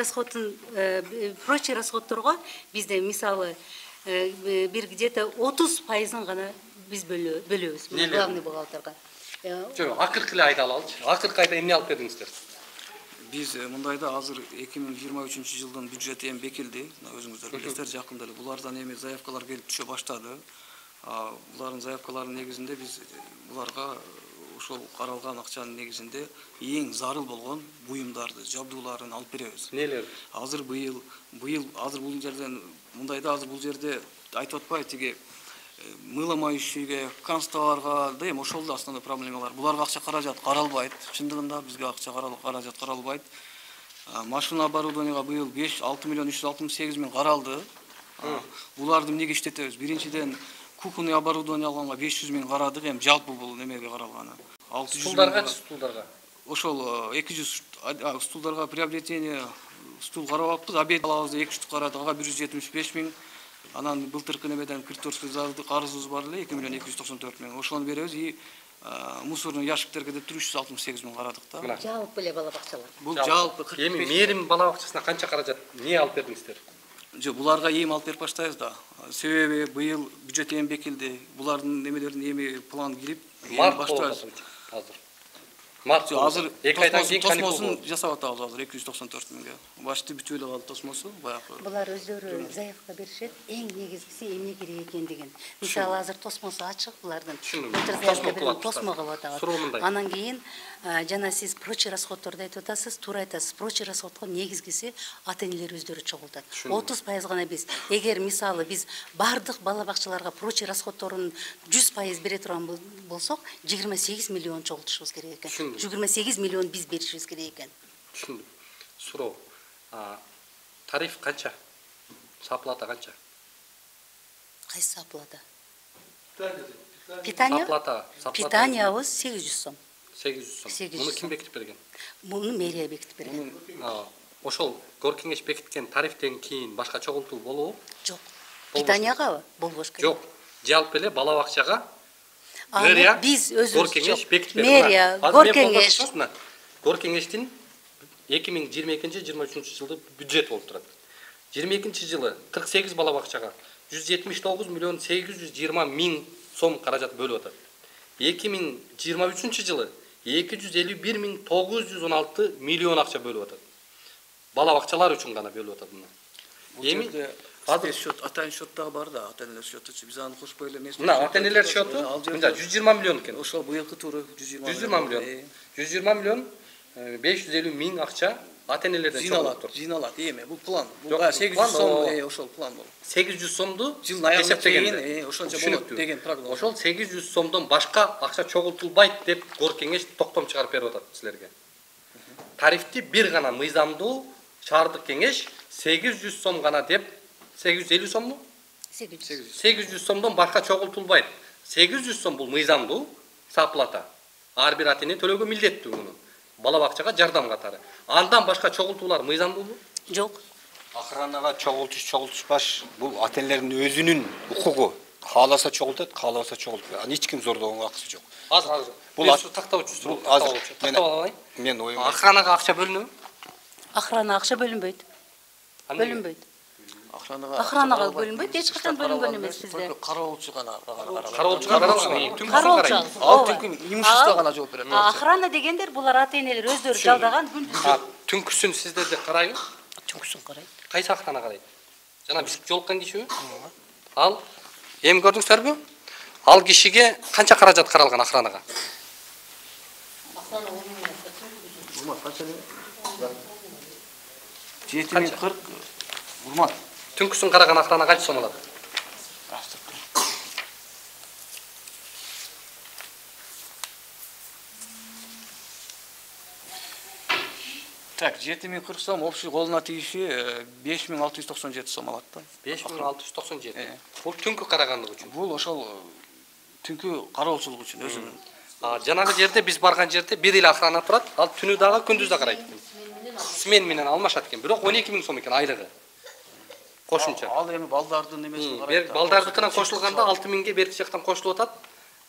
расходторго бизде мисалы бир где-то 30% гана биз бөлөбүз. Главный бухгалтерга. Жок, акыркы эле айта алалычы. Акыркы айда эмне алып бердиңиздер? Биз мындайда азыр 2023-жылдын бюджети эми бекилди. Өзүңүздөр билесиздер, жакында эле булардан эми заявкалар келип түшө баштады. Булардын заявкаларынын негизинде биз буларга ошол каралган акчанын негизинде эң зарыл болгон буюмдарды, жабдууларын алып беребиз. Нелер? Азыр быйыл азыр бул жерден мындайда азыр бул жерде айтып атпайбы тиги мыломоющийге, канцтоварга да эми ошол да основной проблемалар. Буларга акча каражат каралбайт. Чындыгында бизге акча каражат каралбайт. Машина оборудованияга быйыл 6 миллион 368 миң каралды. Буларды эмнеге иштетебиз? Биринчиден кухонный оборудование алганга 500 миң карадык, эми жалпы бул немеге каралганы. Стулдарга? Ошол 200 стулдарга приобретение стул карабаппыз, обед алабыз деп 200 карадык, ага 175 миң. Анан былтыркы немеден кредиторский карызыбыз бар эле 2 миллион 294 миң. Ошону беребиз и мусорный ящиктерге деп 368 миң карадык да. Жалпы эле бала бакчалар. Бул жалпы 45. Эми мээрим бала бакчасына канча каражат эмне алып бердиңиздер? Жок, буларга эми алып берип баштайбыз да. Себеби быйыл бюджет эми бекилди. Булардын немелерин эми план кирип баштайбыз. Азыр 2 айдан кийин тосмосун жасап атабыз азыр 294 миңге. Башты бүтүп эле калды тосмосу баягы. Булар өздөрү заявка беришет, эң негизгиси эмне керек экендигин. Мисалы азыр тосмосу ачык булардын. Тосмо кылып атабыз. Анан кийин жана сиз прочий расходторду айтып атасыз, туура айтасыз. Прочий расходко негизгиси ата-энелер өздөрү чогултат. 30% гана биз. Эгер мисалы биз бардык бала бакчаларга прочий расходторун 100% бере турган болсок, 28 миллион чогултушубуз керек экен. 28 миллион биз беришибиз керек экен. Түшүндүм. Суроо. Тариф канча? Саплата канча? Кайсы саплата? Питание? Питаниябыз 800 сом. 800 сом. Муну ким бекитип берген? Муну мэрия бекитип берген. Ошол гор кеңеш бекиткен тарифтен кийин башка чогултуу болобу? Жок. Питанияга болбош керек. Жок. Жалпы эле бала бакчага Мэрия, биз өзүбүз Горкеңеш бекитпеді. мэрия, Горкеңеш. Горкеңештин 2022-23 жылды бюджет болуп турат. 22 жылы 48 бала бакчага 179 миллион 820 миң сом каражат бөлүп атат. 2023 жылы 251 миң 916 миллион акча бөлүп атат. Бала бакчалар үчүн гана бөлүп атат мына. Эми азыр счет, ата-эне счет дагы бар да, ата-энелер счету. Биз аны кошпой эле эмес. Мына ата-энелер счету, мында 120 миллион экен. Ошол быйылкы туру 120 миллион. 120 миллион 550 миң акча ата-энелерден жиналат. Жиналат. Эми бул план. Бул 800 сом, ошол план болот. 800 сомду жылдын аягына чейин ошончо болот деген прогноз. Ошол 800 сомдон башка акча чогултулбайт деп Горкеңеш токтом чыгарып берип атат силерге. Тарифти бир гана мыйзамдуу шаардык кеңеш 800 сом гана деп 850 сомму? 800 сомдон башка чогултулбайт. 800 сом бул мыйзамдуу саплата. Ар бир ата-эне төлөөгө милдеттүү муну. Бала бакчага жардам катары. Андан башка чогултуулар мыйзамдуубу? Жок. Охранаға чогултушпаш бул ата-энелердин өзүнүн укугу. Кааласа чогултат, каалабаса чогултпайт. Аны эч ким зордогонго акысы жок. Азыр. Бул тактабычы. Азыр. Мен оюм. Охранага акча бөлүнөбү? Охрана акча бөлүнбөйт. Бөлүнбөйт. Охранага бөлүнбөйт, эч качан бөлүнгөн эмес бизде. Кароолчу гана. Кароолчу каралган. Кароолчу. Түнкү имущество гана жооп берет. Охрана дегендер булар ата-энелер өздөрү жалдаган күндүз. Түнкүсүн сиздерде карайбы? Түнкүсүн карайт. Кайсы охрана карайт? Жана биз жолуккан кишиби? Ал эми көрдүңүздөрбү? Ал кишиге канча каражат каралган охранага? Жети миң 40 урмат. Түнкүсүн караган охрана канча сом алат? Так, 7040 сом, общий колуна тийиши 5697 сом алат да. 5697. Бул түнкү карагандык үчүн. Бул ошол түнкү кароолчулук үчүн өзүнүн. Жанагы жерде биз барган жерде бир эле охрана турат, ал түнү дагы күндүз да карайт. Смен менен алмашат экен, бирок 12 миң сом экен айлыгы. Кошумча. Ал эми балдардын эмесин карайт. Балдардыкына кошулганда 6 миңге берки жактан кошулуп атат.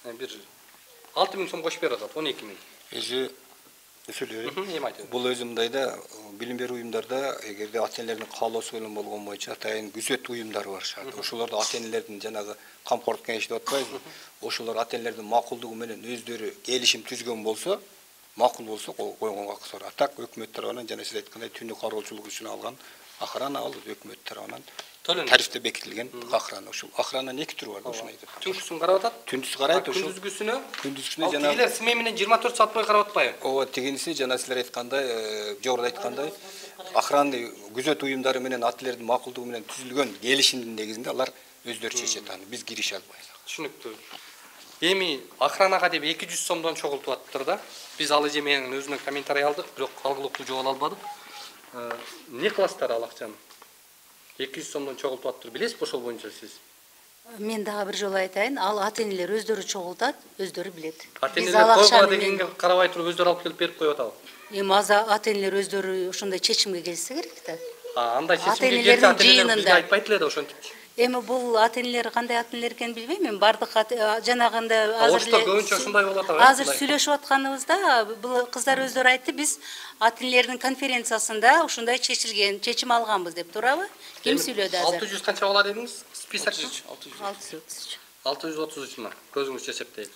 Бир 6 миң сом кошуп берип атат, 12 миң. Бул өзү мындайда билим берүү уюмдарда эгерде ата-энелердин каалоосу менен болгон боюнча атайын күзөт уюмдары бар шаарда. Ошолордо ата-энелердин жанагы камкорлук кеңеши деп атпайбызбы? Ошолор ата-энелердин макулдугу менен өздөрү келишим түзгөн болсо, макул болсо койгонго акысы бар. Атак өкмөт тарабынан жана сиз айткандай түнү кароолчулук үчүн алган охрана ал өкмөт тарабынан тарифте бекитилген охрана. Ошол охрананын эки түрү бар да, ошону айтып. Түнкүсүн карап атат? Түндүз карайт, ошол. Күндүзгүсүнө жана тигилер смен менен 24 саат бою карап атпайбы? Ооба, тигиниси жана силер айткандай, жогоруда айткандай, охранный күзөт уюмдары менен ата-энелердин макулдугу менен түзүлгөн келишимдин негизинде алар өздөрү чечет аны. Биз кирише албайбыз. Түшүнүктүү. Эми охранага деп 200 сомдон чогултуп атыптыр да. Биз ал эже менен өзүнөн комментарий алдык, бирок алгылыктуу жооп ала албадык. Не кыласыздар ал акчаны? 200 сомдон чогултуп атыптыр. Билесизби ошол боюнча сиз? Мен дагы бир жолу айтайын, ал ата-энелер өздөрү чогултат, өздөрү билет. Ата-энелер койгула дегенге карабай туруп өздөрү алып келип берип коюп атабы? Эми ата-энелер өздөрү ошондой чечимге келсе керек да. Андай чечимге келсе ата-энелер бизге айтпайт эле да ошентип. Эми бул ата-энелер кандай ата-энелер экенин билбейм. Мен бардык жанагында азыр көбүнчө ушундай болот да. Азыр сүйлөшүп атканыбызда бул кыздар өздөрү айтты, биз ата-энелердин конференциясында ушундай чечилген, чечим алганбыз деп турабы? Ким сүйлөдү азыр? 600 канча бала дедиңиз? Список 633. 633 мына, көзүңүзчө эсептейли.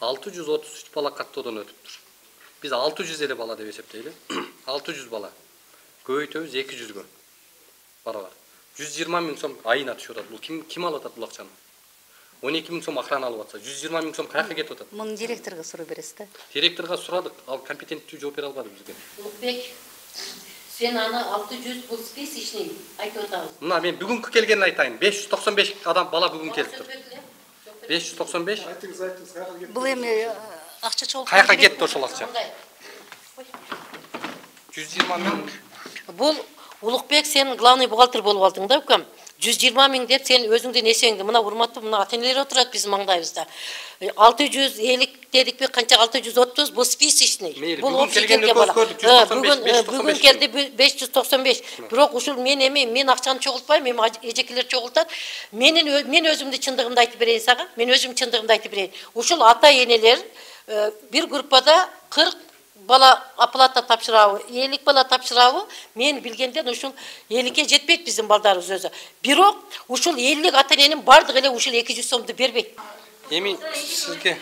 633 бала каттоодон өтүптүр. Биз 600 эле бала деп эсептейли. 600 бала. Көбөйтөбүз 200гө. Барабар. 120 миң сом айына түшүп атат. Бул ким алып атат бул акчаны? 12 миң сом охрана алып атса, 120 миң сом каяка кетип атат? Муну директорго суроо бересиз да. Директорго сурадык, ал компетенттүү жооп бере албады бизге. Улукбек, сен аны 600 бул списочный айтып атабыз. Мына мен бүгүнкү келгенин айтайын. 595 адам бала бүгүн келиптир. 595. Бул эми акча чогултуп каяка кетти ошол акча? 120 миң. Бул Улукбек, сен главный бухгалтер болуп алдың да, укам. 120 миң деп сен өзүңдүн эсебиңди мына урматтуу мына ата-энелер отурат биздин маңдайыбызда. 650 дедикпи, канча 630 бул списочный. Бул келгенде бүгүн келди 595. Бирок ушул мен акчаны чогултпайм, мен эжекелер чогултат. Мен өзүмдүн чындыгымды айтып берейин сага. Мен өзүм чындыгымды айтып берейин. Ушул ата-энелер bir группада 40 бала оплата тапшырабы, 50 бала тапшырабы, мен билгенден ушул 50ке жетпейт биздин балдарыбыз өзү. Бирок ушул 50 ата-эненин бардыгы эле ушул 200 сомду бербейт. Эми сизге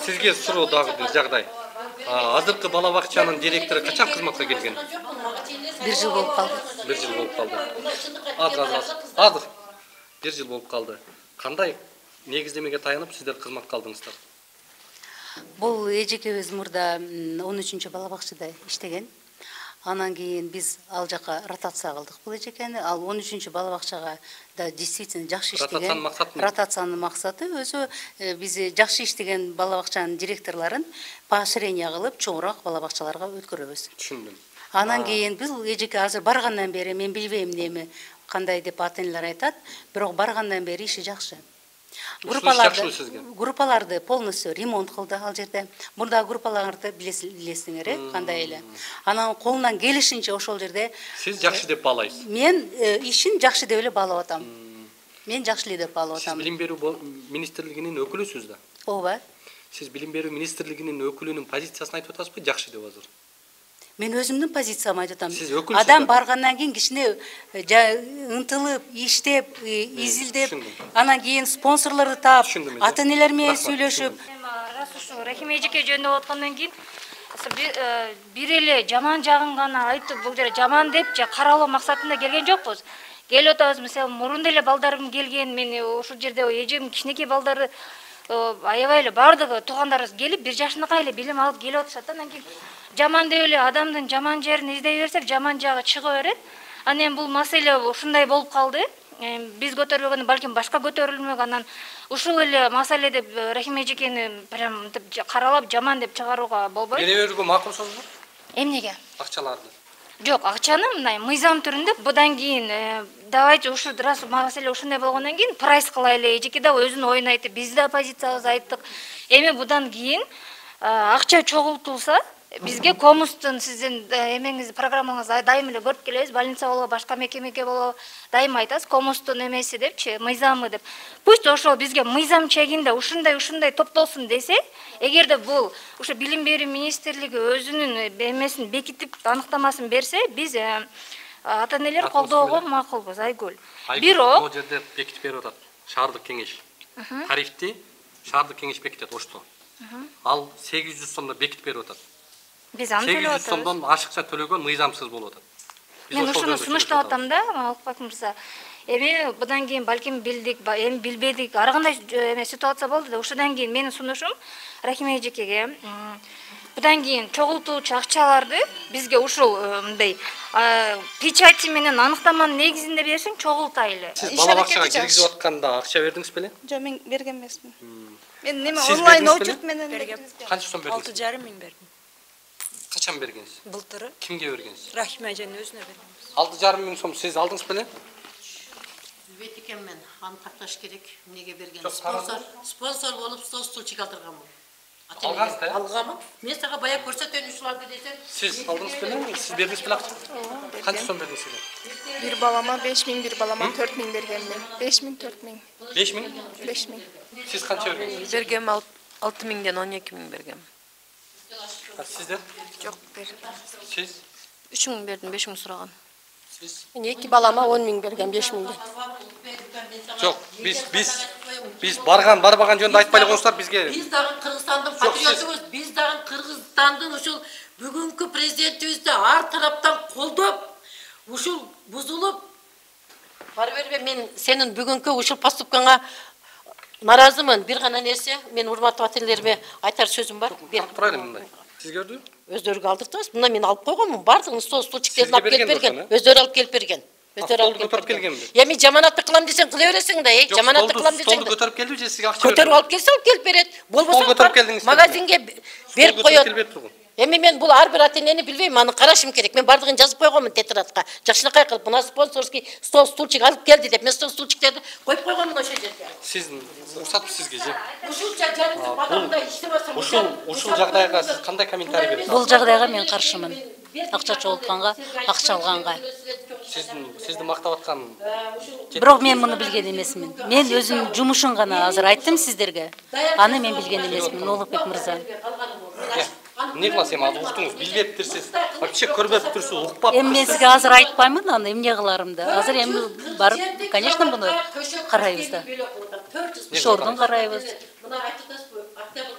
сизге суроо дагы бир жагдай. Азыркы бала бакчанын директору качан кызматка келген? 1 жыл болуп калды. 1 жыл болуп калды. Азыр 1 жыл болуп калды. Кандай негиздемеге таянып сиздер кызматка алдыңыздар? Бул эжекебиз мурда 13-чү бала бакчада иштеген. Анан кийин биз ал жака ротация кылдык бул эжекени. Ал 13-чү бала бакчага да действительно жакшы иштеген. Ротациянын максаты өзү биз жакшы иштеген бала бакчанын директорлорун поощрение кылып, чоңураак бала бакчаларга өткөрөбүз. Түшүндүм. Анан кийин бул эжеке азыр баргандан бери мен билбейм неме кандай деп ата-энелер айтат, бирок баргандан бери иши жакшы. Группаларды полностью ремонт кылды ал жерде. Мурда группаларды билесиңер, кандай эле. Анан колунан келишинче ошол жерде сиз жакшы деп баалайсыз. Мен ишин жакшы деп эле баалап атам. Мен жакшы деп баалап атам. Сиз билим берүү министрлигинин өкүлүсүз да. Ооба. Сиз билим берүү министрлигинин өкүлүнүн позициясын айтып атасызбы, жакшы деп азыр? Мен өзүмдүн позициямды айтып атам. Адам баргандан кийин кичине ынтылып, иштеп, изилдеп, анан кийин спонсорлорду таап, ата-энелер менен сүйлөшүп, раз ушу Рахим эжеке жөнүндө аткандан кийин бир эле жаман жагын гана айтып, бул жерде жаман деп же каралоо максатында келген жокпуз. Келип атабыз, мисалы, мурунда эле балдарым келген, мен ушул жерде эжем кичинекей балдары аябай эле бардыгы туугандарыбыз келип 1 жашындагы эле билим алып келип атышат. Анан кийин жаман деп эле адамдын жаман жерин издей берсек, жаман жагы чыга берет. Анан бул маселе ушундай болуп калды. Биз көтөрбөгөндө балким башка көтөрүлмөк. Анан ушул эле маселе деп Рахим эжекени прям каралап жаман деп чыгарууга болбойт. Бере берүүгө макулсузбу? Эмнеге? Акчаларды. Жок, акчаны мындай мыйзам түрүндө будан кийин давайте ушу раз маселе ушундай болгондон кийин прайс кылайлы. Эжеке да өзүнүн оюн айтты, биз да позициябызды айттык. Эми будан кийин акча чогултулса, бизге комустун сиздин эмеңиз программаңыз дайым эле көрүп келебиз, больница болобу, башка мекемеге болобу, дайым айтасыз комустун эмеси депчи, мыйзамы деп. Пусть ошол бизге мыйзам чегинде ушундай топтолсун десе, эгерде бул ушу билим берүү министрлиги өзүнүн эмесин бекитип аныктамасын берсе, биз ата-энелер колдоого макулбуз, Айгүл. Бирок бул жерде бекитип берип атат. Шаардык кеңеш. Тарифти шаардык кеңеш бекитет Ошто. Ал 800 сомдо бекитип берип атат. Биз аны төлөп атабыз. 800 сомдон ашыкча төлөгөн мыйзамсыз болуп атат. Мен ушуну сунуштап атам да, Алыкбек мырза. Эми будан кийин балким билдик, эми билбедик, ар кандай эме ситуация болду да, ушудан кийин менин сунушум Рахим эжекеге будан кийин чогултуучу акчаларды бизге ушул мындай печати менен аныктаманын негизинде берсең чогултайлы. Сиз бала бакчага киргизип атканда акча бердиңиз беле? Жок, мен берген эмесмин. Мен неме онлайн очерт менен бергем. Канча сом бердиңиз? 6,5 миң бердим. Качан бергенсиз? Былтыры. Кимге бергенсиз? Рахим эженин өзүнө бергем. 6,5 миң сом сиз алдыңыз беле? Билбейт экенмин, аны такташ керек. Эмнеге берген? Спонсор болуп стол чыгалтырганмын. Алгансыз да? Алганмын. Мен сага бая көрсөтөйүн ушуларды десем. Сиз алдыңыз беле? Сиз бердиңиз беле акча? Канча сом бердиңиз сиз? Bir balama 5 миң, bir balama 4 миң бергенмин. 5 миң, 4 миң. 5 миң? 5 миң. Сиз канча бергенсиз? Бергем 6 миңден 12 миң бергем. Сиздер? Жок, бердим. Сиз? 3 миң бердим, 5 миң сураган. Сиз? Мен 2 балама 10 миң бергем, 5 миңден. Жок, биз барбаган жөнүндө айтпай эле коюңуздар бизге. Биз дагы Кыргызстандын патриотубуз, биз дагы Кыргызстандын ушул бүгүнкү президентибизди ар тараптан колдоп, ушул бузулуп бара бербе, мен сенин бүгүнкү ушул поступкаңа наразымын. Бир гана нерсе, мен урматтуу ата-энелериме айтар сөзүм бар. Турайлы мындай. Сиз көрдү? Өздөрүгө алдыртабыз. Мына мен алып койгонмун. Бардыгын столчиктерин алып келип берген. Өздөрү алып келип берген. Өздөрү алып келип берген. Эми жаманатты кылам десең кыла бересиң да, жаманатты кылам десең. Столду көтөрүп келди же сизге акча берди? Көтөрүп алып келсе алып келип берет. Болбосо магазинге берип коет. Эми мен бул ар бир ата-энени билбейм, аны карашым керек. Мен бардыгын жазып койгонмун тетрадка. Жакшынакай кылып, мына спонсорский столчик алып келди деп, мен сол столчиктерди коюп койгонмун ошол жерге. Сиздин уруксатпы сизге же? Ушунча жарым бадамда иштебесем, ушул жагдайга сиз кандай комментарий бересиз? Бул жагдайга мен каршымын. Акча чогултканга, акча алганга. Сизди мактап аткан. Бирок мен муну билген эмесмин. Мен өзүм жумушун гана азыр айттым сиздерге. Аны мен билген эмесмин, Улукбек мырза. Эмне кыласыз эми аны уктуңуз, билбептирсиз. Вообще көрбөптүрсүз, укпап. Эми мен сизге азыр айтпаймын, аны эмне кыларымды. Азыр эми барып, конечно, муну карайбыз да. Шордун карайбыз.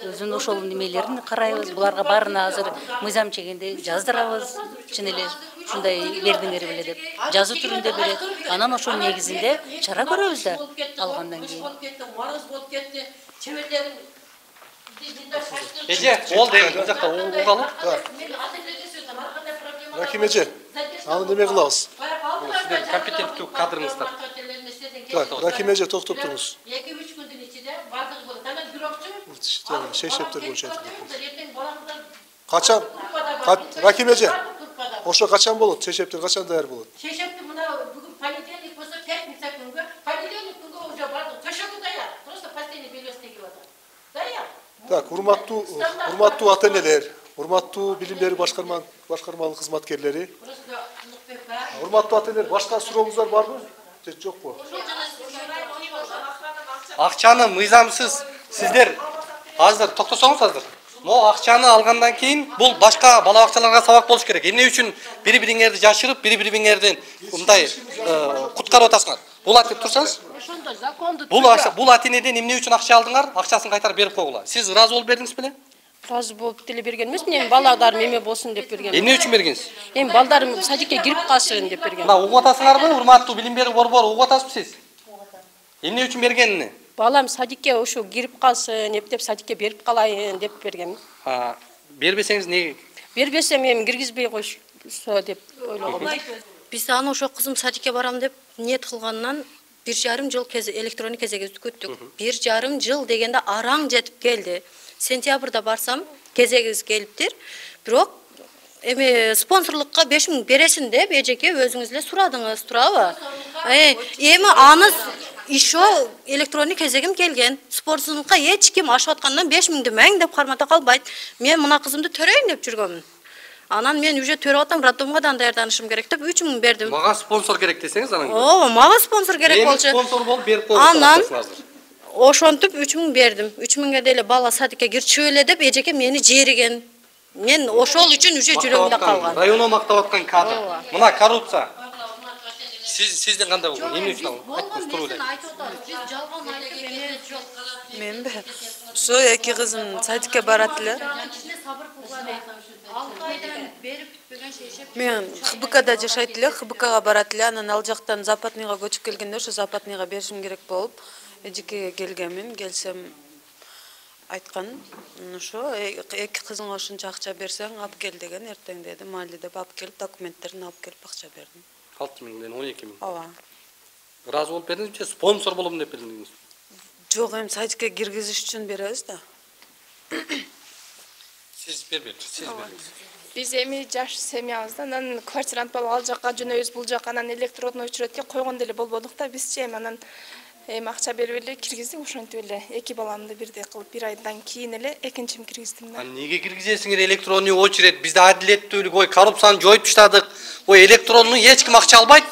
Өзүнүн ошол немелерин карайбыз. Буларга баарына азыр мыйзам чегинде жаздырабыз. Чын эле ушундай бердиңер беле деп. Жазуу түрүндө берет. Анан ошол негизинде чара көрөбүз да алгандан кийин. Эже, ол дейм, бул жакта угалып. Рахим эже, аны неме кылабыз? Сиздер компетенттүү кадрыңыздар. Так, Рахим эже токтоп туруңуз. 2-3 күндүн ичинде бардыгы болот. Анан бирокчу Шешептер боюнча качан? Рахим эже, ошо качан болот? Шешептер качан даяр болот? Шешепти мына бүгүн понедельник болсо, пятница күнгө, понедельник күнгө уже бардык төшөгү даяр. Просто постельный бельёсы тегип атат. Даяр. Так, урматтуу ата-энелер, урматтуу билим берүү башкармалык кызматкерлери. Урматтуу ата-энелер, башка сурооңуздар барбы? Же жокпу? Акчаны мыйзамсыз сиздер азыр токтосоңуз азыр. Могу акчаны алгандан кийин бул башка бала бакчаларга сабак болуш керек. Эмне үчүн бири-бириңерди жашырып, бири-бириңердин мындай куткарып атасыңар? Бул айтып турсаңыз? Ошондой законду. Бул ата-энеден эмне үчүн акча алдыңар? Акчасын кайтарып берип койгула. Сиз ыраазы болуп бердиңиз беле? Ыраазы болуп деле берген эмесмин, эми балдарым эме болсун деп берген. Эмне үчүн бергенсиз? Эми балдарым садикке кирип калсын деп берген. Мына угуп атасыңарбы? Урматтуу билим берүү борбору угуп атасызбы сиз? Эмне үчүн бергенини? Балам садикке ошо кирип калсын, эптеп садикке берип калайын деп берген. Бербесеңиз неге? Бербесем эми киргизбей койсо деп ойлогом. Биз аны ошо кызым садикке барам деп ниет кылгандан 1,5 жыл электронный кезегибизди күттүк. 1,5 жыл дегенде араң жетип келди. Сентябрда барсам кезегибиз келиптир. Бирок эми спонсорлукка 5000 бересин деп эжеке өзүңүз эле сурадыңыз, туурабы? Эми аны еще электронный кезегим келген. Спонсорлукка эч ким ашып аткандан 5000 мең деп кармата калбайт. Мен мына кызымды төрөйүн деп жүргөмүн. Анан мен уже төрөп атам, роддомго даярданышым керек деп 3000 бердим. Мага спонсор керек десеңиз анан. Ооба, мага спонсор керек болчу. Мен спонсор болуп берип коюңуз. Анан ошентип 3000 бердим. 3000ге деле бала садикке кирчү эле деп эжеке мени жериген. Мен ошол үчүн уже жүрөгүмдө калган. Районо мактап аткан кадр. Мына коррупция. Сизден кандай болгон? Эмне үчүн айтып туруп эле? Менби ушу эки кызым садикке барат эле. Мен ХБКда жашайт эле, ХБКга барат эле, анан ал жактан Западныйга көчүп келгенде ошо Западныйга беришим керек болуп, эжекеге келгенмин, келсем айткан, ошо эки кызыңа ушунча акча берсең алып кел деген, эртең деди, майли деп алып келип документтерин алып келип акча бердим. 6000ден 12000. Ооба. Ыраазы болуп бердиңизби же спонсор болом деп бердиңизби? Жок, эми садикке киргизиш үчүн беребиз да. Сиз бербеңиз. Биз эми жаш семьябыз да, анан квартирант болуп ал жакка жөнөйбүз, бул жакка анан электродный учетке койгон деле болбодук да, бизчи эми анан акча берип эле киргиздик, ошентип эле эки баламды бирдей кылып 1 айдан кийин эле экинчим киргиздим да. Эмнеге киргизесиңер электронный очередь? Бизде адилеттүүлүк, ой коррупцияны жоюп таштадык. Ой электронный эч ким акча албайт.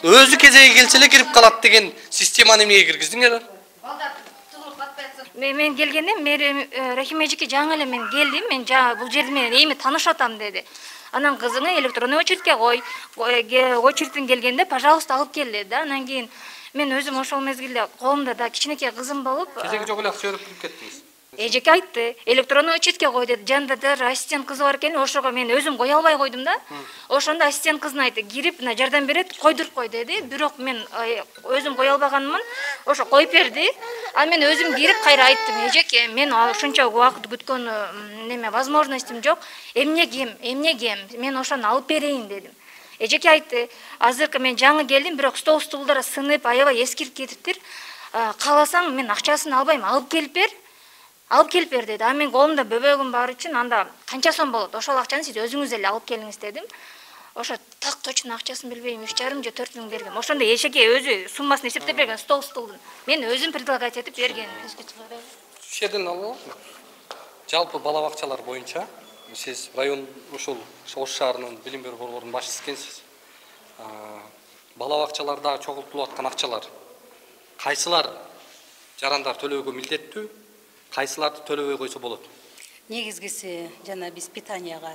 Өзү кезеги келсе эле кирип калат деген системаны эмнеге киргиздиңер? Мен келгенде Рахим эжеке жаңы эле мен келдим, мен бул жерде мен эми таанышып атам деди. Анан кызыңы электронный очередке кой. Очередтен келгенде, пожалуйста, алып келди да. Анан кийин мен өзүм ошол мезгилде колумда да кичинекей кызым болуп, кезеги жок эле акча берип кирип кеттиңиз. Эжеке айтты, электронный очередке кой деди. Жанында даже ассистент кызы бар экен, ошого мен өзүм кое албай койдум да. Ошондо ассистент кызына айтты, кирип жардам берет, койдуруп кой деди. Бирок мен өзүм кое албаганмын, ошо коюп берди. А мен өзүм кирип кайра айттым, эжеке, мен ушунча убакыт күткөн неме возможностьум жок. Эмнеге, мен ошону алып берейин дедим. Эжеке айтты, азыркы мен жаңы келдим, бирок стулдар сынып, аябай эскирип кетиптир. Кааласаң мен акчасын албайм, алып келип бер. алып келип бер деди. А мен колумда бөбөгүм бар үчүн анда канча сом болот? Ошол акчаны сиз өзүңүз эле алып келиңиз дедим. Ошо так точно акчасын билбейм, 3,5 же 4 миң бергем. Ошондо эшеке өзү суммасын эсептеп берген, столдун. Мен өзүм предлагать этип бергенмин. Ушул жерден алып жалпы бала бакчалар боюнча сиз район ушул Ош шаарынын билим берүү борборунун башчысы экенсиз. Бала бакчаларда чогултулуп аткан акчалар кайсылар жарандар төлөөгө милдеттүү, кайсыларды төлөбөй койсо болот? Негизгиси жана биз питанияга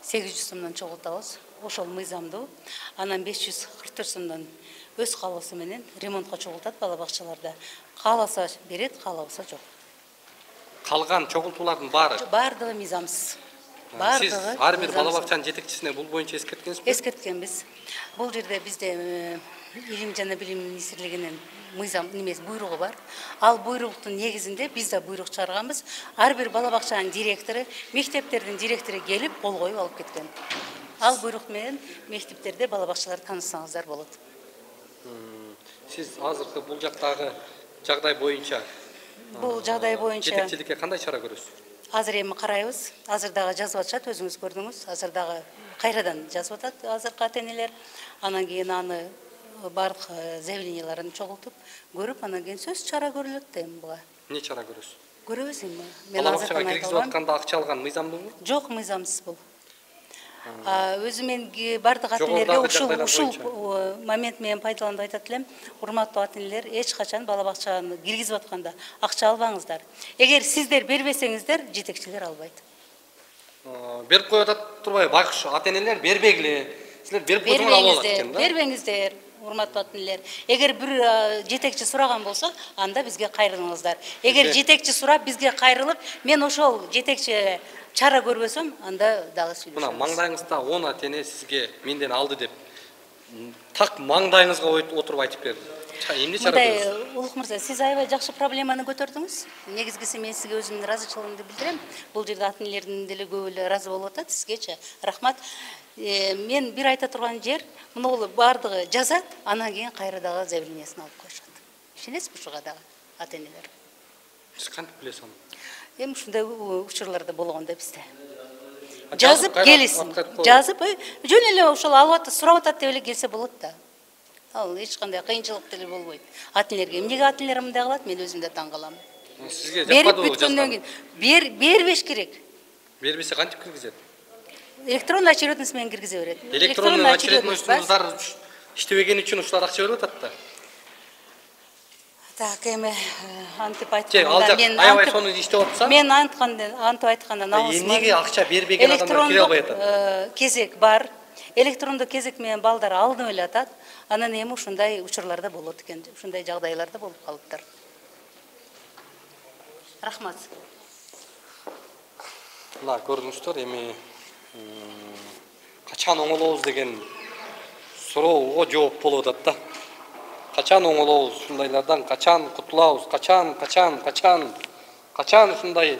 800 сомдон чогултабыз. Ошол мыйзамдуу. Анан 544 сомдон өз каалоосу менен ремонтко чогултат бала бакчаларда. Кааласа берет, каалабаса жок. Калган чогултуулардын баардыгы мыйзамсыз. Сиз ар бир бала бакчанын жетекчисине бул боюнча эскерткенсизби? Эскерткенбиз. Бул жерде бизде Илим жана билим министрлигинин мыйзам буйругу бар. Ал буйруктун негизинде биз да буйрук чыгарганбыз. Ар бир бала бакчанын директору, мектептердин директору келип кол коюп алып кеткен. Ал буйрук менен мектептерде бала бакчаларды таанысаңыздар болот. Сиз азыркы бул жактагы жагдай боюнча жетекчиликке кандай чара көрөсүз? Азыр эми карайбыз. Азыр дагы жазып атышат, өзүңүз көрдүңүз. Азыр дагы кайрадан жазып атат азыркы ата-энелер. Анан кийин аны бардык заявленияларын чогултуп, көрүп, анан кийин сөз чара көрүлөт да эми буга. Эмне чара көрөсүз? Көрөбүз эми. Бала бакчага киргизип атканда акча алган мыйзамдуубу? Жок, мыйзамсыз бул. Өзү мен бардык ата-энелерге ушул момент менен пайдаланып айтат элем. Урматтуу ата-энелер, эч качан бала бакчаны киргизип атканда акча албаңыздар. Эгер сиздер бербесеңиздер, жетекчилер албайт. Берип коюп атат турбайбы? Байкуш ата-энелер бербегиле. Силер берип койсоңор алып алат экен да? Бербеңиздер, урматтуу ата-энелер. Эгер бир жетекчи сураган болсо, анда бизге кайрылыңыздар. Эгер жетекчи сурап бизге кайрылып, мен ошол жетекчи чара көрбөсөм, анда дагы сүйлөшөбүз. Мына маңдайыңызда 10 ата-эне сизге менден алды деп так маңдайыңызга отуруп айтып берди. Эмне чара көрөсүз? Улук мырза, сиз аябай жакшы проблеманы көтөрдүңүз. Негизгиси мен сизге өзүмдүн ыраазычылыгымды билдирем. Бул жерде ата-энелердин деле көбү эле ыраазы болуп атат сизгечи. Рахмат. Мен бир айта турган жер, муну бардыгы жазат, анан кийин кайра дагы заявлениясын алып коюшат. Ишенесизби ушуга дагы ата-энелер? Сиз кантип билесиз аны? Эми ушундай учурларда болгондо бизде. Жазып келесиң. Жазып, жөн эле ошол алып атат, сурап атат деп эле келсе болот да. Ал эч кандай кыйынчылык деле болбойт. Ата-энелерге эмнеге ата-энелер мындай кылат, мен өзүм да таң калам. Сизге жакпадыбы жазган? Бербеш керек. Бербесе кантип киргизет? Электронный очередность менен киргизе берет. Электронный очередностьтар иштебеген үчүн ушулар акча берип атат да. Так, эми антип айтканда мен аябай сону иштеп атса, мен антип айтканда наусман. Эмнеге акча бербеген адамдар кире албай атат? Кезек бар. Электрондук кезек менен балдар алынып эле атат. Анан эми ушундай учурларда болот экен, ушундай жагдайларда болуп калыптыр. Рахмат. Мына көрдүңүздөр, эми качан оңолобуз деген суроого жооп болуп атат да. Качан оңолобуз ушундайлардан, качан кутулабыз, качан ушундай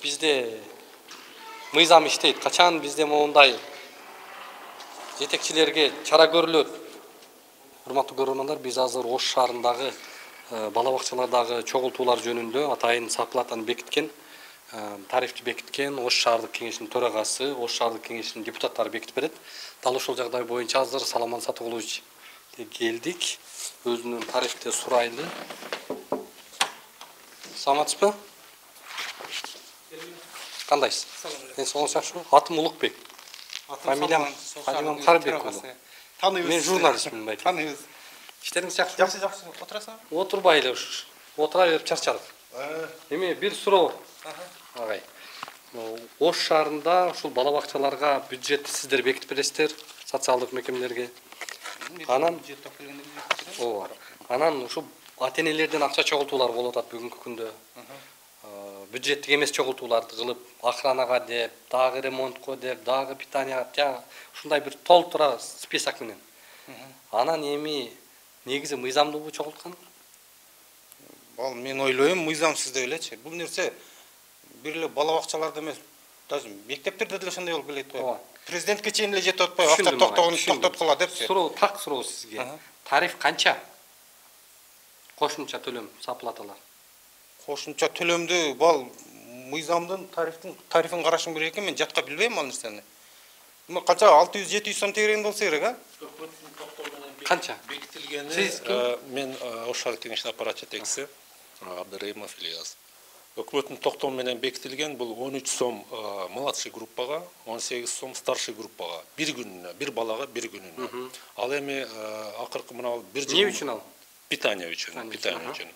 бизде мыйзам иштейт, качан бизде моундай жетекчилерге чара көрүлөт. Урматтуу көрөрмандар, биз азыр Ош шаарындагы бала бакчалардагы чогултуулар жөнүндө атайын сапылатан бекиткен, тарифти бекиткен Ош шаардык кеңешинин төрагасы, Ош шаардык кеңешинин депутаттары бекитип берет. Дал ошол жагдай боюнча азыр Саламан Сатыгулович келдик. Өзүнүн тарифти сурайлы. Саламатсызбы? Кандайсыз? Мен соңун жакшы. Атым Улукбек. Фамилиям Халимам Карбек болду. Тааныбыз. Мен журналистмин байт. Тааныбыз. Иштериңиз жакшы? Жакшы. Отурасыңбы? Отурбай эле ушу. Отура берип чарчадык. Эми бир суроо. Агай. Ош шаарында ушул бала бакчаларга бюджетти сиздер бекитип бересиздер, социалдык мекемелерге. Анан ушу ата-энелерден акча чогултуулар болуп атат бүгүнкү күндө. Бюджеттик эмес чогултууларды кылып, охранага деп, дагы ремонтко деп, дагы питанияга, ушундай бир толтура список менен. Анан эми негизи мыйзамдуу чогулткан? Мен ойлойм, мыйзамсыз деп элечи. Бул нерсе бир эле бала бакчаларда эмес, даже мектептерде деле ошондой болуп келет го. Президентке чейин эле жетип атпайбы, акча токтоткула депчи. Так суроо сизге. Тариф канча? Кошумча төлөм сапылаталар. Кошумча төлөмдү бал мыйзамдын тарифин карашым керек экен, мен жатка билбейм ал нерсени. Канча 600-700 сом тегерген болсо керек, а? Канча? Сиз мен Ошак кеңешин аппарат жетекчиси Абдырайымов Ильяс. Өкмөттүн токтому менен бекитилген бул 13 сом младший группага, 18 сом старший группага, бир күнүнө, бир балага бир күнүнө. Ал эми акыркы мына бир жыл. Эмне үчүн ал? Питание үчүн, питание үчүн.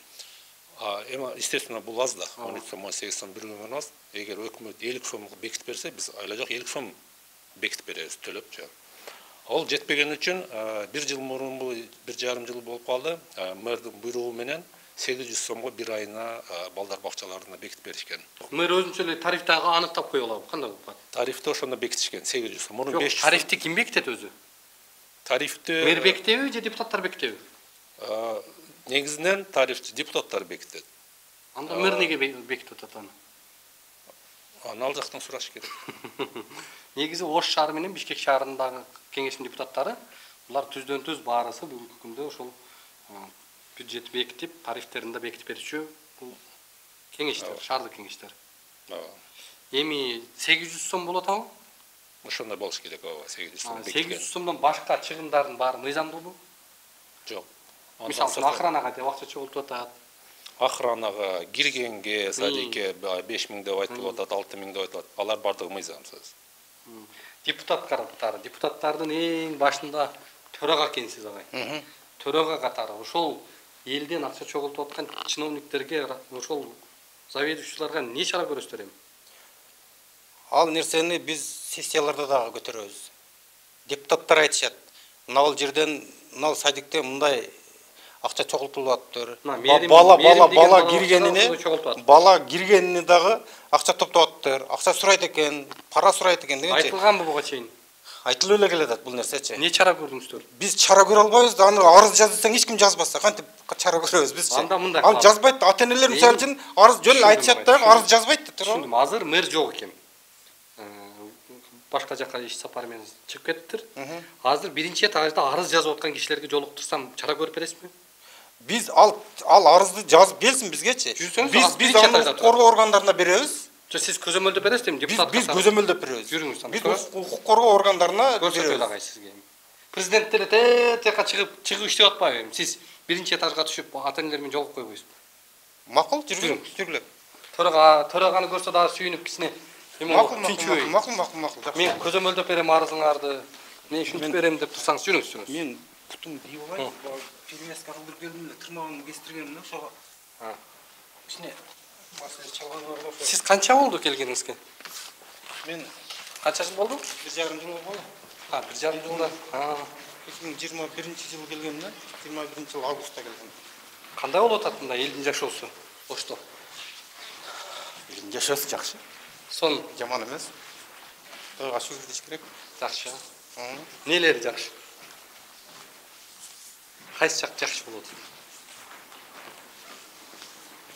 Эми естественно бул аз да, 13 сом, 18 сом бир күнгө аз. Эгер өкмөт 50 сомго бекитип берсе, биз айла жок 50 сом бекитип беребиз, төлөп. Ол жетпеген үчүн бир жыл мурун бул 1,5 жыл болуп калды. Мэрдин буйругу менен 800 сомго бир айына балдар бакчаларына бекитип беришкен. Мэр өзүнчө эле тарифтагы аныктап кое алабы? Кандай болуп калат? Тарифти ошондо бекитишкен 800 сом. Мурун 500. Тарифти ким бекитет өзү? Тарифти мэр бекитеби же депутаттар бекитеби? Негизинен тарифти депутаттар бекитет. Анда мэр неге бекитип атат аны? Аны ал жактан сураш керек. Негизи Ош шаары менен Бишкек шаарындагы кеңештин депутаттары булар түздөн-түз баарысы бүгүнкү күндө ошол бюджет бекитип, тарифтерин да бекитип берүүчү бул кеңештер, шаардык кеңештер. Эми 800 сом болот атабы? Ошондой болуш керек, 800 сом бекитилген. 800 сомдон башка чыгымдардын баары мыйзамдуубу? Жок. Мисалы үчүн охранага деп акча чогултуп атат. Охранага, киргенге, садикке 5000 деп айтылып атат, 6000 деп айтылат. Алар бардыгы мыйзамсыз. Депутаттардын эң башында төрага экенсиз агай. Төрага катары ошол элден акча чогултуп аткан чиновниктерге, ошол заведующийларга эмне чара көрөсүздөр эми? Ал нерсени биз сессияларда дагы көтөрөбүз. Депутаттар айтышат, мына жерден, мына садикте мындай акча чогултулуп атыптыр. Бала киргенине дагы акча топтоп атыптыр. Акча сурайт экен, пара сурайт экен дегенчи. Айтылганбы буга чейин? Айтылып эле келатат бул нерсечи. Эмне чара көрдүңүздөр? Биз чара көрө албайбыз, аны арыз жазсаң эч ким жазбаса, кантип чара көрөбүз бизчи? Анда мындай. Ал жазбайт, ата-энелер мисалы үчүн арыз жөн айтышат да, арыз жазбайт да, туурабы? Түшүндүм. Азыр мэр жок экен. Башка жака иш сапары менен чыгып кетиптир. Азыр биринчи этажда арыз жазып аткан кишилерге жолуктурсам чара көрүп бересизби? Биз ал арызды жазып келсин бизгечи. Биз аны коргоо органдарына беребиз. Сиз көзөмөлдөп бересизби депутатка? Биз көзөмөлдөп беребиз. Жүрүңүз анда. Биз укук коргоо органдарына көрсөтөлү агай сизге. Президент деле тека чыгып иштеп атпайбы? Сиз биринчи этажга түшүп ата-энелер менен жолугуп койбойсузбу? Макул, жүргүлө. Төраганы көрсө дагы сүйүнүп кичине Макул. Мен көзөмөлдөп берем арызыңарды. Мен ушинтип берем деп турсаңыз жүрүңүз. Мен путум тийип алайын. Перевязка кылдырып келдим эле, тырмагымды кестиргенмин, ошого. Кичине Сиз канча болду келгениңизге? Мен канча жыл болду? 1,5 жыл болду. 1,5 жылда. 2021 келгем да, 21 августта келдим. Кандай болуп атат мында элдин жашоосу? Ошто? Элдин жашоосу жакшы. Сон жаман эмес. Тойга шүгүр деш керек. Жакшы. Нелери жакшы? Кайсы жак жакшы болот?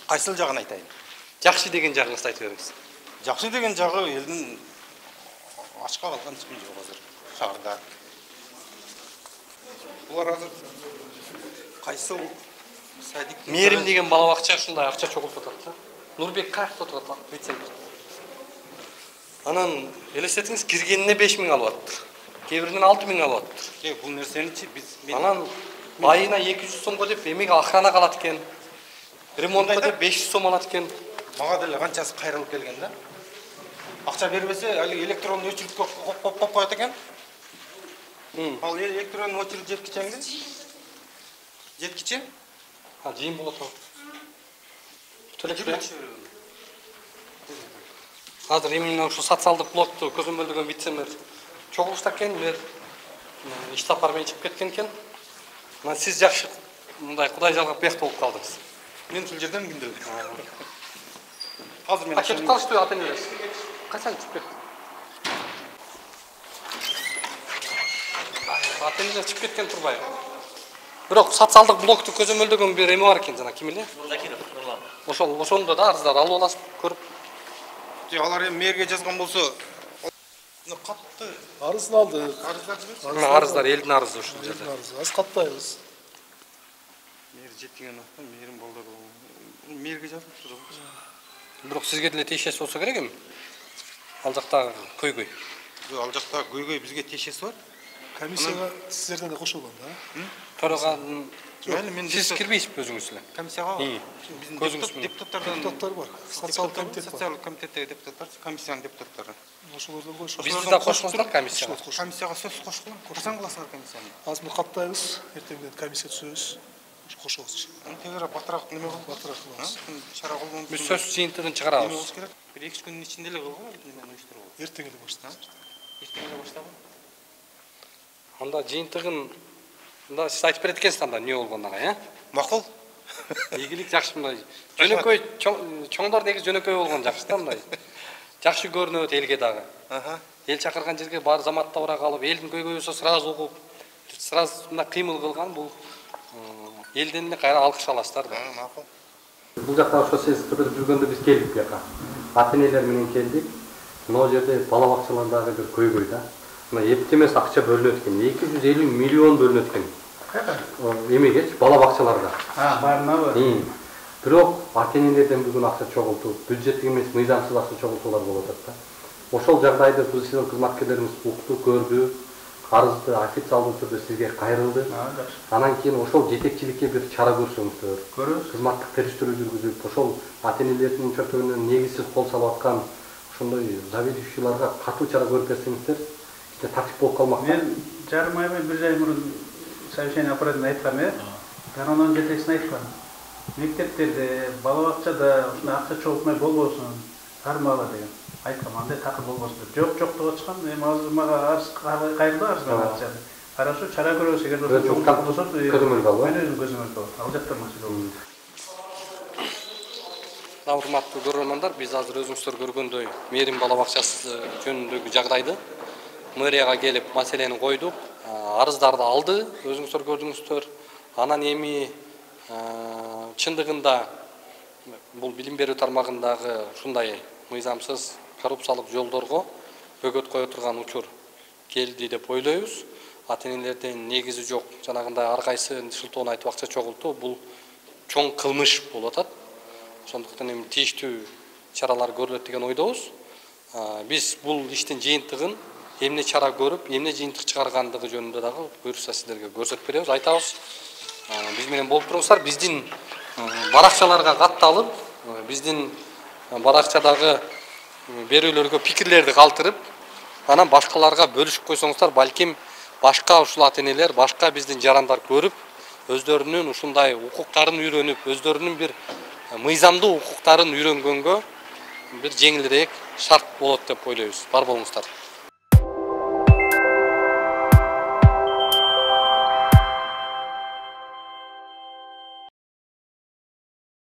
Кайсыл жагын айтайын? Жакшы деген жагыңызды айтып бериңиз. Жакшы деген жагы элдин ачка калган чыгым жок азыр шаарда. Булар азыр кайсыл садик Мээрим деген бала бакча ушундай акча чогултуп атат да. Нурбек каякта отурат вице-мэр. Анан элестетиңиз киргенине 5000 алып атыптыр. Кээ-биринен 6000 алып атыптыр. Бул нерсеничи биз анан айына 200 сомго деп эмеге охрана калат экен. Ремонтко деп 500 сом алат экен. Мага деле канчасы кайрылып келген да. Акча бербесе, али электронный очередке коюп коет экен. Ал электронный очередь жеткичеңди? Жеткиче? Жыйын болот. Азыр именно ушу социалдык блокту көзөмөлдөгөн вице-мэр чогулушта экен, мэр иш сапары менен чыгып кеткен экен. Мына сиз жакшы мындай Кудай жалгап бияк болуп калдыңыз. Мен ушул жерден күндөлүк. Азыр мен кетип калыштыбы ата-энелер? Качан чыгып кетти? Ата-энелер чыгып кеткен турбайбы? Бирок социалдык блокту көзөмөлдөгөн бир эме бар экен, жана ким эле? Закиров Нурлан. Ошондо да арыздарды алып аласыз, көрүп. Алар эми мэрге жазган болсо, катты арыздын алдык. Арыздар элдин арызы ушул жерде. Аз каттайбыз. Мэр жеткен акта мэрим балдар мэрге жазып турду. Бирок сизге деле тиешеси болсо керек эми. Ал жактагы көйгөй. Ал жактагы көйгөй бизге тиешеси бар. Комиссияга сиздерден да кошулган да? Төраган мен сиз кирбейсизби өзүңүз эле? Комиссияга Көзүңүз депутаттар бар. Социалдык комитет бар. Социалдык комитеттеги депутаттар, комиссиянын депутаттары. Ошолордон кошулган. Бизди да кошуңуздар комиссияга. Комиссияга сөз кошулган. Кошсаң кыласыңар комиссияны. Азыр муну каттайбыз, эртең менен комиссия түзөбүз. Кошобуз. Тегерээк батыраак неме кылып, батыраак кылабыз. Чара колдонуп. Биз сөз жыйынтыгын чыгарабыз. Бир 2 күндүн ичинде эле кылган немени уюштуруу. Эртең эле баштайбыз. Эртең эле баштабы? Анда жыйынтыгын мында сиз айтып берет экенсиз анда эмне болгонуна, Макул. Ийгилик жакшы мындай. Жөнөкөй чоңдор негизи жөнөкөй болгон жакшы да мындай. Жакшы көрүнөт элге дагы. Эл чакырган жерге бар заматта бара калып, элдин көйгөй болсо сразу угуп, сразу мындай кыймыл кылган бул элден эле кайра алкыш аласыздар да. Макул. Бул жакта ошо сиз кырдырып жүргөндө биз келдик буяка. Ата-энелер менен келдик. Мына жерде бала бакчалардагы бир көйгөй да. Мына эптемес акча бөлүнөт экен. 250 миллион бөлүнөт экен. Эмегечи бала бакчаларда. Барынабы? Бирок ата-энелерден бүгүн акча чогултуп, бюджеттик эмес мыйзамсыз акча чогултуулар болуп атат да. Ошол жагдайды бул кызматкерлерибиз укту, көрдү, арызды официалдуу түрдө сизге кайрылды. Анан кийин ошол жетекчиликке бир чара көрсөңүздөр. Көрөбүз. Кызматтык териштирүү жүргүзүп, ошол ата-энелердин чөтөгүнөн негизсиз кол салып аткан ошондой заведующийларга катуу чара көрүп берсеңиздер, тартип болуп калмак. Мен жарым ай менен 1 ай мурун совещание аппаратына айткам, Гарононун жетекчисине айткам. Мектептерде, бала бакчада ушундай акча чогултмай болбосун, тармала деген. Айткам, андай такыр болбосун деп. Жок деп чыккан, эми азыр мага арыз кайрылды арыздан. Карашы чара көрөбүз, эгер болсо көзөмөл алып. Мен өзүм көзөмөл алып. Ал жакта маселе болду. Урматтуу көрөрмандар, биз азыр өзүңүздөр көргөндөй Мээрим бала бакчасы жөнүндөгү жагдайды мэрияга келип маселени койдук. Арыздарды алды, өзүңүздөр көрдүңүздөр. Анан эми чындыгында бул билим берүү тармагындагы ушундай мыйзамсыз коррупциялык жолдорго бөгөт кое турган учур келди деп ойлойбуз. Ата-энелерден негизи жок, жанагындай ар кайсы шылтоон айтып акча чогултуу бул чоң кылмыш болуп атат. Ошондуктан эми тийиштүү чаралар көрүлөт деген ойдобуз. Биз бул иштин жыйынтыгын эмне чара көрүп, эмне жыйынтык чыгаргандыгы жөнүндө дагы буюрса сиздерге көрсөтүп беребиз, айтабыз. Биз менен болуп туруңуздар, биздин баракчаларга катталып, биздин баракчадагы берүүлөргө пикирлерди калтырып, анан башкаларга бөлүшүп койсоңуздар, балким башка ушул ата-энелер, башка биздин жарандар көрүп, өздөрүнүн ушундай укуктарын үйрөнүп, өздөрүнүн бир мыйзамдуу укуктарын үйрөнгөнгө бир жеңилирээк шарт болот деп ойлойбуз. Бар болуңуздар.